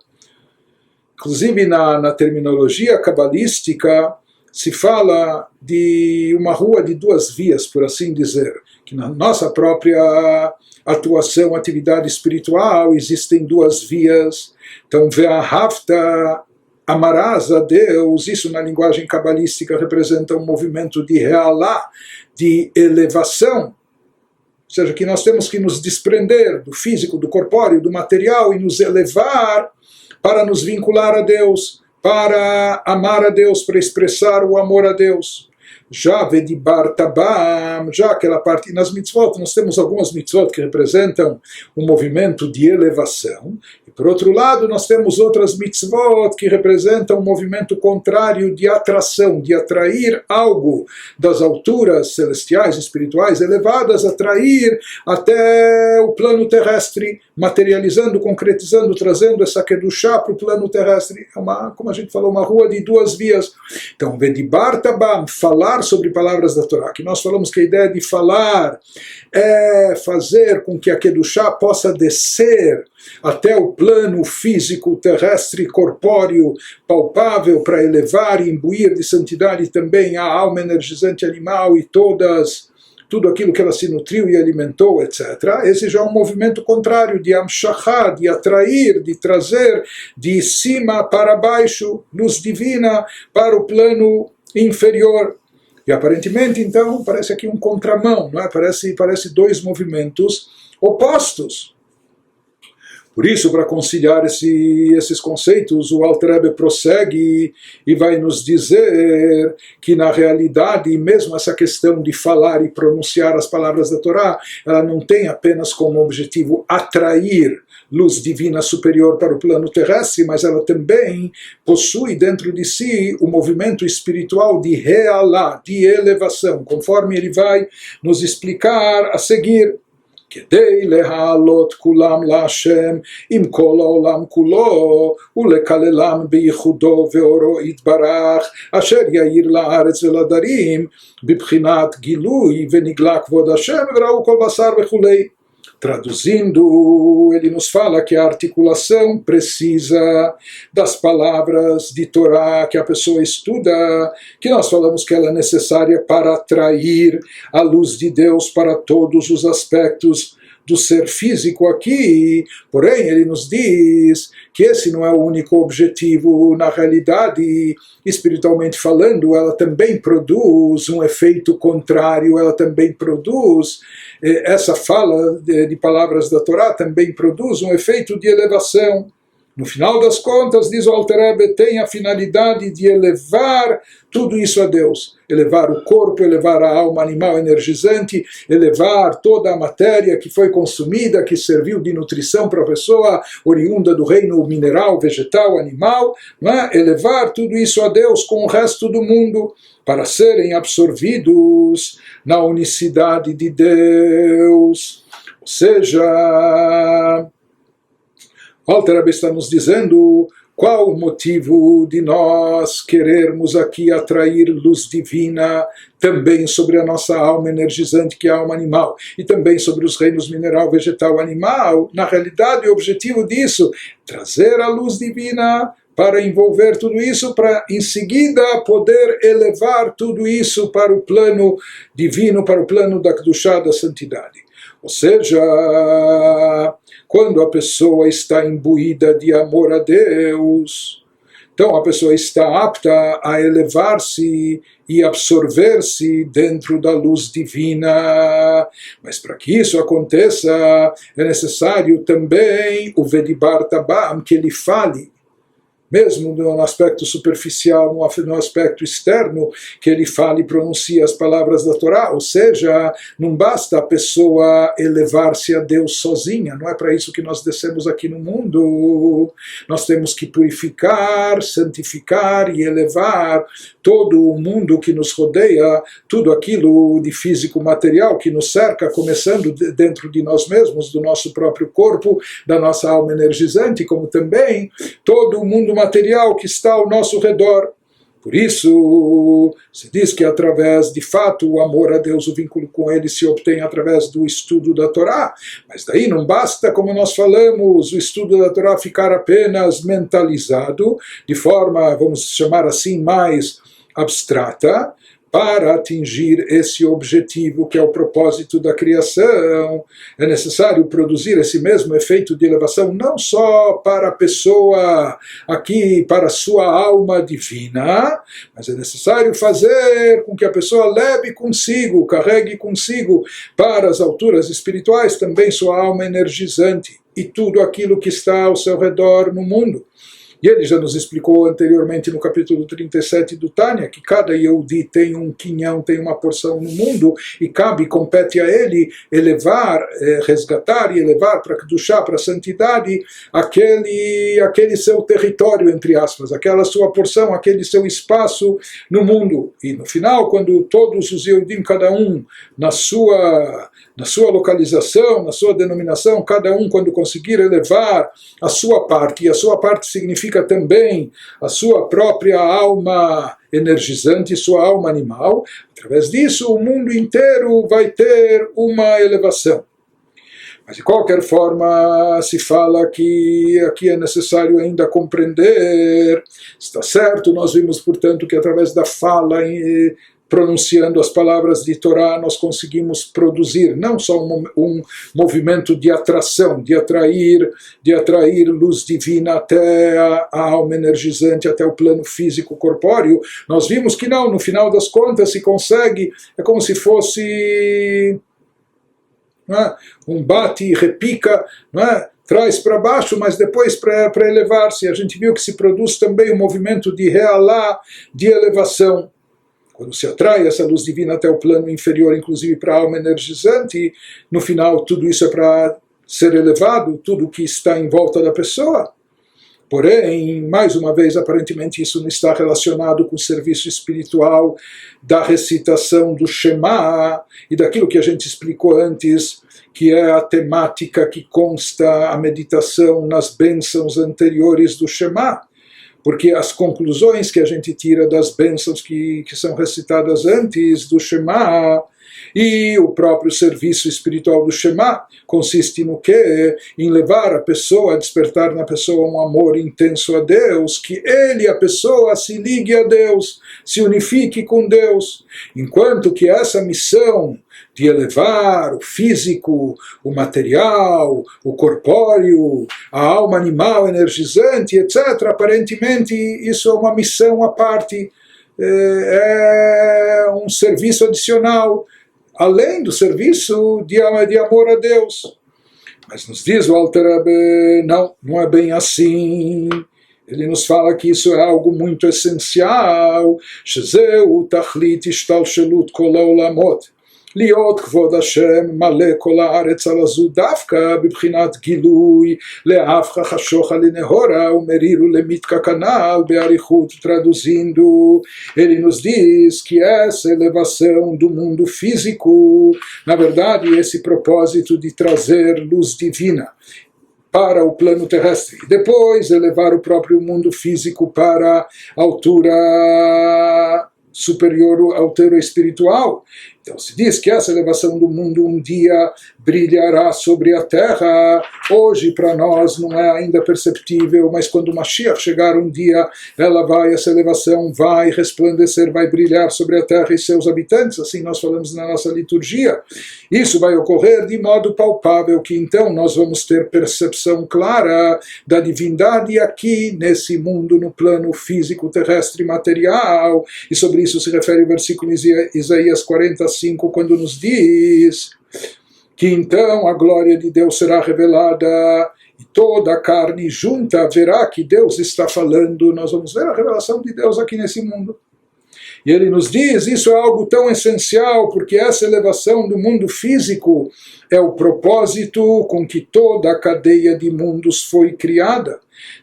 Inclusive na terminologia cabalística se fala de uma rua de duas vias, por assim dizer, que na nossa própria atuação, atividade espiritual, existem duas vias. Então, ve'ahavta, amarás a Deus, isso na linguagem cabalística representa um movimento de realá, de elevação. Ou seja, que nós temos que nos desprender do físico, do corpóreo, do material e nos elevar para nos vincular a Deus, para amar a Deus, para expressar o amor a Deus. Já Vedibarta bam, já aquela parte, nas mitzvot, nós temos algumas mitzvot que representam um movimento de elevação, e por outro lado nós temos outras mitzvot que representam um movimento contrário de atração, de atrair algo das alturas celestiais, espirituais elevadas, atrair até o plano terrestre, materializando, concretizando, trazendo essa kedushá para o plano terrestre. É uma, como a gente falou, uma rua de duas vias. Então, Vedibarta bam, falar sobre palavras da Torá, que nós falamos que a ideia de falar é fazer com que a Kedushá possa descer até o plano físico, terrestre, corpóreo, palpável, para elevar e imbuir de santidade também a alma energizante animal e tudo aquilo que ela se nutriu e alimentou, etc. Esse já é um movimento contrário, de amshachá, de atrair, de trazer de cima para baixo, luz divina para o plano inferior. E aparentemente, então, parece aqui um contramão, não é? Parece dois movimentos opostos. Por isso, para conciliar esses conceitos, o Alter Rebbe prossegue e vai nos dizer que, na realidade, mesmo essa questão de falar e pronunciar as palavras da Torá, ela não tem apenas como objetivo atrair luz divina superior para o plano terrestre, mas ela também possui dentro de si o movimento espiritual de realá, de elevação, conforme ele vai nos explicar a seguir. כדי להעלות כולם להשם עם כל העולם כולו ולקללם בייחודו ואורו יתברך אשר יאיר לארץ ולדרים בבחינת גילוי ונגלה כבוד השם וראו כל בשר וכולי. Traduzindo, ele nos fala que a articulação precisa das palavras de Torá que a pessoa estuda, que nós falamos que ela é necessária para atrair a luz de Deus para todos os aspectos do ser físico aqui, porém ele nos diz que esse não é o único objetivo. Na realidade, espiritualmente falando, ela também produz um efeito contrário, ela também produz, essa fala de palavras da Torá também produz um efeito de elevação. No final das contas, diz o Alter Rebbe, tem a finalidade de elevar tudo isso a Deus. Elevar o corpo, elevar a alma animal energizante, elevar toda a matéria que foi consumida, que serviu de nutrição para a pessoa, oriunda do reino mineral, vegetal, animal, não é? Elevar tudo isso a Deus com o resto do mundo, para serem absorvidos na unicidade de Deus. Ou seja, o Alter Rebbe está nos dizendo qual o motivo de nós querermos aqui atrair luz divina também sobre a nossa alma energizante, que é a alma animal, e também sobre os reinos mineral, vegetal, animal. Na realidade, o objetivo disso é trazer a luz divina para envolver tudo isso, para em seguida poder elevar tudo isso para o plano divino, para o plano da Kedushá, da santidade. Ou seja, quando a pessoa está imbuída de amor a Deus, Então a pessoa está apta a elevar-se e absorver-se dentro da luz divina. Mas para que isso aconteça, é necessário também o Vedibar Tabam, que ele fale, mesmo no aspecto superficial, no aspecto externo, que ele fale e pronuncie as palavras da Torá. Ou seja, não basta a pessoa elevar-se a Deus sozinha, não é para isso que nós descemos aqui no mundo. Nós temos que purificar, santificar e elevar todo o mundo que nos rodeia, tudo aquilo de físico material que nos cerca, começando dentro de nós mesmos, do nosso próprio corpo, da nossa alma energizante, como também todo o mundo material que está ao nosso redor. Por isso, se diz que através, de fato, o amor a Deus, o vínculo com Ele se obtém através do estudo da Torá. Mas daí não basta, como nós falamos, o estudo da Torá ficar apenas mentalizado, de forma, vamos chamar assim, mais abstrata, para atingir esse objetivo que é o propósito da criação. É necessário produzir esse mesmo efeito de elevação não só para a pessoa aqui, para a sua alma divina, mas é necessário fazer com que a pessoa leve consigo, carregue consigo para as alturas espirituais também sua alma energizante e tudo aquilo que está ao seu redor no mundo. E ele já nos explicou anteriormente no capítulo 37 do Tânia que cada Yehudi tem um quinhão, tem uma porção no mundo e compete a ele elevar, resgatar e elevar para Kedushá, para a santidade, aquele seu território, entre aspas, aquela sua porção, aquele seu espaço no mundo. E no final, quando todos os Yehudim, cada um na sua localização, na sua denominação, cada um quando conseguir elevar a sua parte, e a sua parte significa também a sua própria alma energizante, sua alma animal, através disso o mundo inteiro vai ter uma elevação. Mas de qualquer forma se fala que aqui é necessário ainda compreender, está certo, nós vimos portanto que através da fala pronunciando as palavras de Torá, nós conseguimos produzir não só um movimento de atração, de atrair luz divina até a alma energizante, até o plano físico corpóreo. Nós vimos que não, no final das contas se consegue, é como se fosse um bate e repica, traz para baixo, mas depois para elevar-se. A gente viu que se produz também um movimento de realá, de elevação. Quando se atrai essa luz divina até o plano inferior, inclusive para a alma energizante, no final tudo isso é para ser elevado, tudo que está em volta da pessoa. Porém, mais uma vez, aparentemente isso não está relacionado com o serviço espiritual da recitação do Shema e daquilo que a gente explicou antes, que é a temática que consta a meditação nas bênçãos anteriores do Shema. Porque as conclusões que a gente tira das bênçãos que são recitadas antes do Shema e o próprio serviço espiritual do Shema consiste no quê? Em levar a pessoa, a despertar na pessoa um amor intenso a Deus, que ele, a pessoa, se ligue a Deus, se unifique com Deus, enquanto que essa missão de elevar o físico, o material, o corpóreo, a alma animal energizante, etc. Aparentemente isso é uma missão à parte, é um serviço adicional, além do serviço de amor a Deus. Mas nos diz o Alter Rebbe, não é bem assim. Ele nos fala que isso é algo muito essencial. Shezeu tachlit ishtalshelut kol haolamot. להיות כבוד השם מלא כל הארץ על הזו דווקא בבחינת גילוי לאף חשוך לנהורה ומרירו למיתקה כנ"ל באריכות traduzindo. Ele nos diz que essa elevação do mundo físico, na verdade esse propósito de trazer luz divina para o plano terrestre e depois elevar o próprio mundo físico para a altura superior, a altura espiritual. Então se diz que essa elevação do mundo um dia brilhará sobre a terra. Hoje para nós não é ainda perceptível, mas quando o Mashiach chegar um dia, essa elevação vai resplandecer, vai brilhar sobre a terra e seus habitantes, assim nós falamos na nossa liturgia. Isso vai ocorrer de modo palpável, que então nós vamos ter percepção clara da divindade aqui nesse mundo, no plano físico, terrestre, material. E sobre isso se refere o versículo Isaías 45, quando nos diz que então a glória de Deus será revelada e toda a carne junta verá que Deus está falando. Nós vamos ver a revelação de Deus aqui nesse mundo. E ele nos diz, isso é algo tão essencial, porque essa elevação do mundo físico é o propósito com que toda a cadeia de mundos foi criada,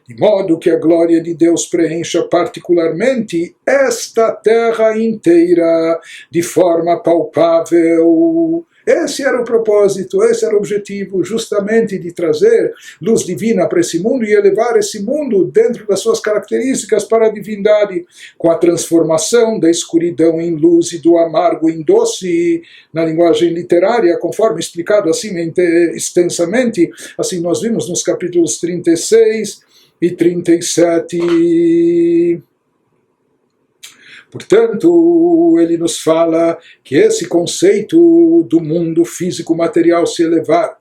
de modo que a glória de Deus preencha particularmente esta terra inteira de forma palpável. Esse era o propósito, esse era o objetivo, justamente de trazer luz divina para esse mundo e elevar esse mundo dentro das suas características para a divindade, com a transformação da escuridão em luz e do amargo em doce, na linguagem literária, conforme explicado assim extensamente, assim nós vimos nos capítulos 36 e 37. Portanto, ele nos fala que esse conceito do mundo físico material se elevar,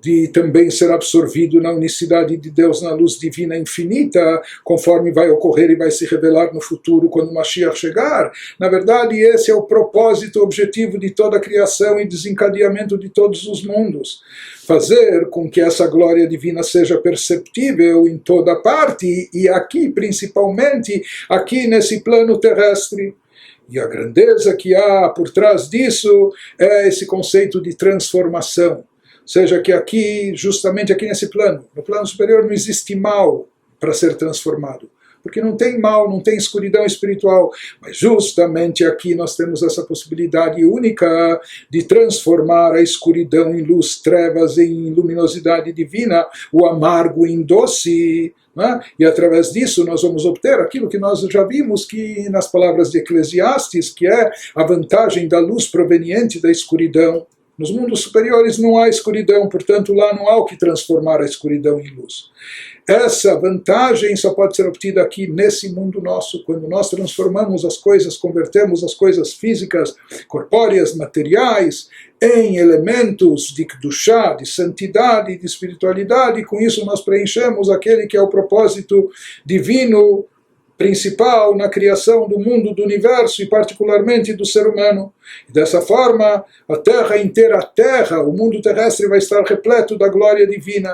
de também ser absorvido na unicidade de Deus, na luz divina infinita, conforme vai ocorrer e vai se revelar no futuro quando o Mashiach chegar. Na verdade, esse é o propósito, o objetivo de toda a criação e desencadeamento de todos os mundos. Fazer com que essa glória divina seja perceptível em toda parte, e aqui principalmente, aqui nesse plano terrestre. E a grandeza que há por trás disso é esse conceito de transformação. Ou seja, que aqui, justamente aqui nesse plano, no plano superior não existe mal para ser transformado. Porque não tem mal, não tem escuridão espiritual. Mas justamente aqui nós temos essa possibilidade única de transformar a escuridão em luz, trevas em luminosidade divina, o amargo em doce. Né? E através disso nós vamos obter aquilo que nós já vimos que nas palavras de Eclesiastes, que é a vantagem da luz proveniente da escuridão. Nos mundos superiores não há escuridão, portanto lá não há o que transformar a escuridão em luz. Essa vantagem só pode ser obtida aqui nesse mundo nosso, quando nós transformamos as coisas, convertemos as coisas físicas, corpóreas, materiais, em elementos de Kedushá, de santidade, de espiritualidade, e com isso nós preenchemos aquele que é o propósito divino principal na criação do mundo, do universo e particularmente do ser humano. E dessa forma, a terra inteira, o mundo terrestre vai estar repleto da glória divina.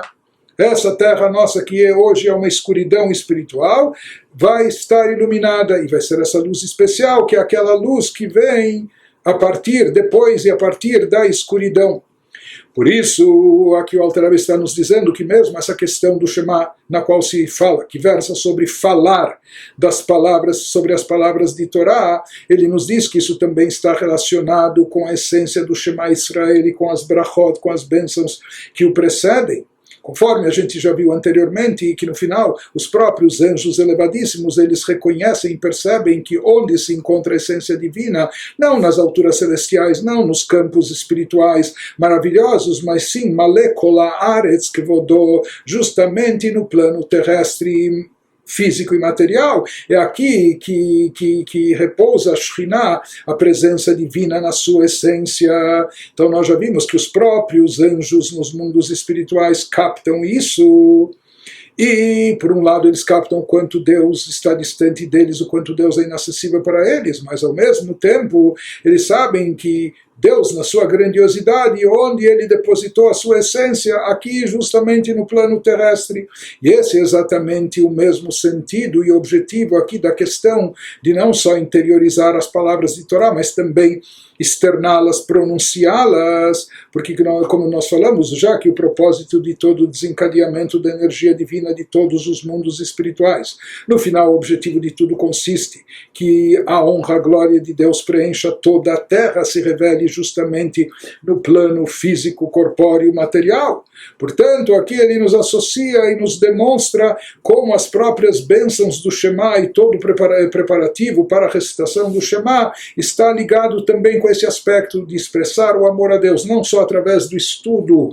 Essa terra nossa que hoje é uma escuridão espiritual, vai estar iluminada e vai ser essa luz especial, que é aquela luz que vem a partir da escuridão. Por isso, aqui o Alter Rebbe está nos dizendo que mesmo essa questão do Shema, na qual se fala, que versa sobre falar das palavras, sobre as palavras de Torá, ele nos diz que isso também está relacionado com a essência do Shema Israel e com as brachot, com as bênçãos que o precedem. Conforme a gente já viu anteriormente, que no final os próprios anjos elevadíssimos, eles reconhecem e percebem que onde se encontra a essência divina, não nas alturas celestiais, não nos campos espirituais maravilhosos, mas sim Malekola Aretz Kvodô, justamente no plano terrestre físico e material. É aqui que repousa a Shekhinah, a presença divina na sua essência. Então nós já vimos que os próprios anjos nos mundos espirituais captam isso. E, por um lado, eles captam o quanto Deus está distante deles, o quanto Deus é inacessível para eles, mas, ao mesmo tempo, eles sabem que Deus, na sua grandiosidade, onde ele depositou a sua essência, aqui justamente no plano terrestre. E esse é exatamente o mesmo sentido e objetivo aqui da questão de não só interiorizar as palavras de Torá, mas também externá-las, pronunciá-las, porque, como nós falamos já, que o propósito de todo o desencadeamento da energia divina de todos os mundos espirituais, no final o objetivo de tudo consiste que a honra, a glória de Deus preencha toda a terra, se revele justamente no plano físico, corpóreo, material. Portanto, aqui ele nos associa e nos demonstra como as próprias bênçãos do Shema e todo o preparativo para a recitação do Shema está ligado também com esse aspecto de expressar o amor a Deus, não só através do estudo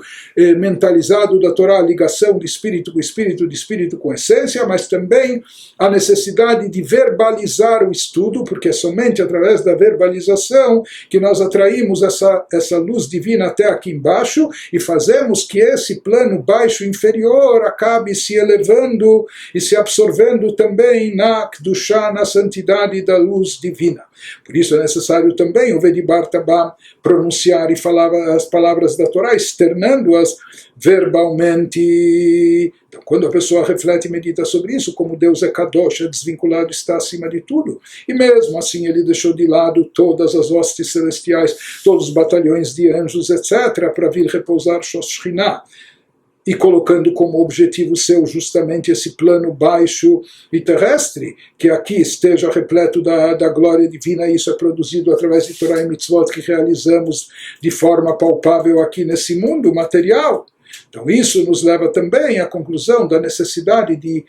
mentalizado da Torá, a ligação de espírito com espírito, de espírito com essência, mas também a necessidade de verbalizar o estudo, porque é somente através da verbalização que nós atraímos essa luz divina até aqui embaixo e fazemos que esse plano baixo inferior acabe se elevando e se absorvendo também na Kedushá, na santidade da luz divina. Por isso é necessário também o Vedibar Tabam pronunciar e falar as palavras da Torá, externando-as verbalmente. Então, quando a pessoa reflete e medita sobre isso, como Deus é Kadosh, é desvinculado, está acima de tudo, e mesmo assim ele deixou de lado todas as hostes celestiais, todos os batalhões de anjos, etc., para vir repousar Shoshinah, e colocando como objetivo seu justamente esse plano baixo e terrestre, que aqui esteja repleto da glória divina, e isso é produzido através de Torá e Mitzvot que realizamos de forma palpável aqui nesse mundo material. Então isso nos leva também à conclusão da necessidade de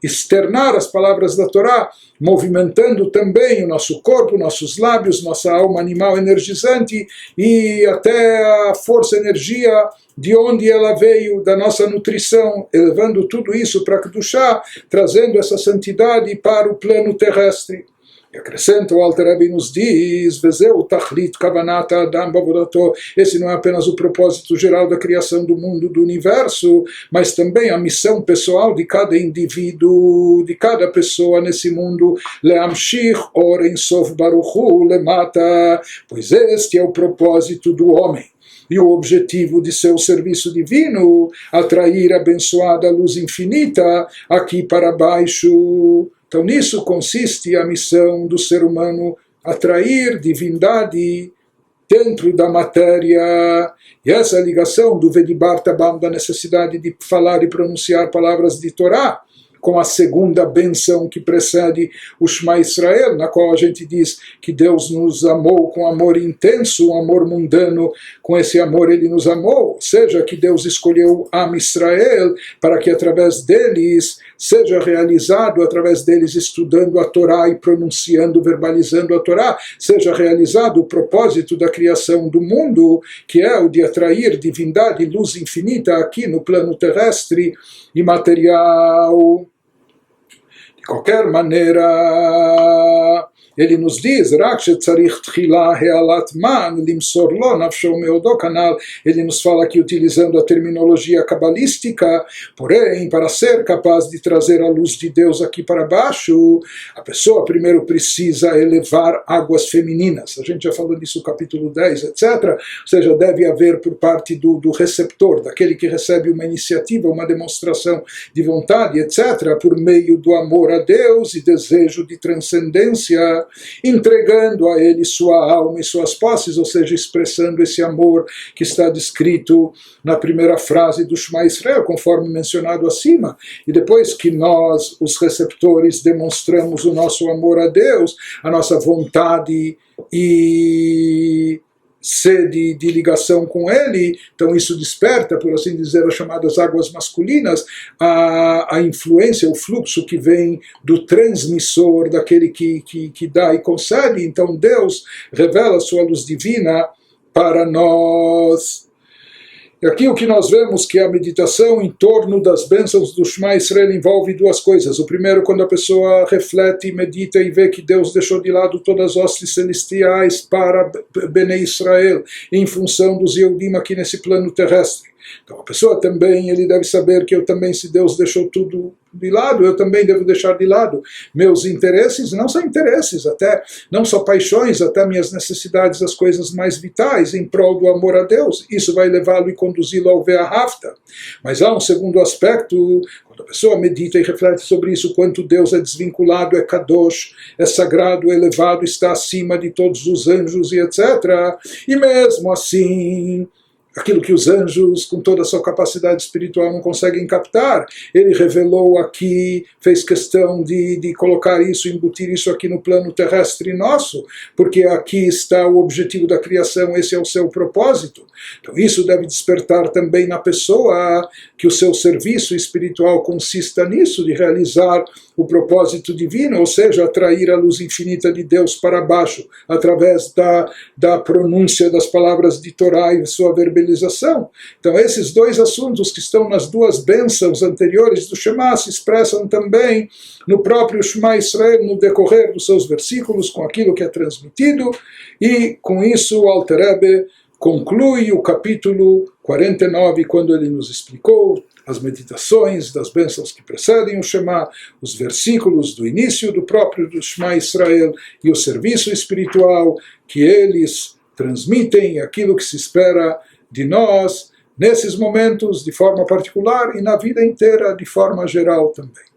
externar as palavras da Torá, movimentando também o nosso corpo, nossos lábios, nossa alma animal energizante e até a força, energia de onde ela veio, da nossa nutrição, elevando tudo isso para Kedushá, trazendo essa santidade para o plano terrestre. E acrescenta, o Alter Rebbe nos diz, Vezeu Tachlit Kavanat Adam Bavodato, esse não é apenas o propósito geral da criação do mundo, do universo, mas também a missão pessoal de cada indivíduo, de cada pessoa nesse mundo, Leamshich Or Ein Sof Baruch Hu Lemata, pois este é o propósito do homem. E o objetivo de seu serviço divino, atrair a abençoada luz infinita aqui para baixo. Então nisso consiste a missão do ser humano, atrair divindade dentro da matéria. E essa ligação do Vedibar Tabam, da necessidade de falar e pronunciar palavras de Torá, com a segunda benção que precede o Shema Israel, na qual a gente diz que Deus nos amou com amor intenso, um amor mundano, com esse amor ele nos amou, ou seja, que Deus escolheu Am Israel para que através deles seja realizado, através deles estudando a Torá e pronunciando, verbalizando a Torá, seja realizado o propósito da criação do mundo, que é o de atrair divindade, luz infinita aqui no plano terrestre e material. De qualquer maneira, ele nos diz, ele nos fala aqui utilizando a terminologia cabalística, porém, para ser capaz de trazer a luz de Deus aqui para baixo, a pessoa primeiro precisa elevar águas femininas. A gente já falou disso no capítulo 10, etc. Ou seja, deve haver por parte do receptor, daquele que recebe uma iniciativa, uma demonstração de vontade, etc., por meio do amor a Deus e desejo de transcendência, entregando a ele sua alma e suas posses, ou seja, expressando esse amor que está descrito na primeira frase do Shema Israel, conforme mencionado acima. E depois que nós, os receptores, demonstramos o nosso amor a Deus, a nossa vontade e sede de ligação com ele, então isso desperta, por assim dizer, as chamadas águas masculinas, a influência, o fluxo que vem do transmissor, daquele que dá e concede. Então Deus revela a sua luz divina para nós. E aqui o que nós vemos que a meditação em torno das bênçãos do Shema Israel envolve duas coisas. O primeiro, quando a pessoa reflete, medita e vê que Deus deixou de lado todas as hostes celestiais para Bnei Israel, em função dos Yehudim aqui nesse plano terrestre. Então a pessoa também, ele deve saber que eu também, se Deus deixou tudo de lado, eu também devo deixar de lado meus interesses, não só interesses, até não só paixões, até minhas necessidades, as coisas mais vitais, em prol do amor a Deus. Isso vai levá-lo e conduzi-lo ao Ve'ahavta. Mas há um segundo aspecto, quando a pessoa medita e reflete sobre isso, quanto Deus é desvinculado, é Kadosh, é sagrado, é elevado, está acima de todos os anjos e etc. E mesmo assim, aquilo que os anjos, com toda a sua capacidade espiritual, não conseguem captar. Ele revelou aqui, fez questão de colocar isso, embutir isso aqui no plano terrestre nosso, porque aqui está o objetivo da criação, esse é o seu propósito. Então isso deve despertar também na pessoa que o seu serviço espiritual consista nisso, de realizar o propósito divino, ou seja, atrair a luz infinita de Deus para baixo, através da pronúncia das palavras de Torá e sua verbalização. Então esses dois assuntos que estão nas duas bênçãos anteriores do Shema se expressam também no próprio Shema Israel, no decorrer dos seus versículos, com aquilo que é transmitido, e com isso o Alter Rebbe conclui o capítulo 49, quando ele nos explicou as meditações das bênçãos que precedem o Shema, os versículos do início do próprio do Shema Israel e o serviço espiritual que eles transmitem, aquilo que se espera de nós nesses momentos de forma particular e na vida inteira de forma geral também.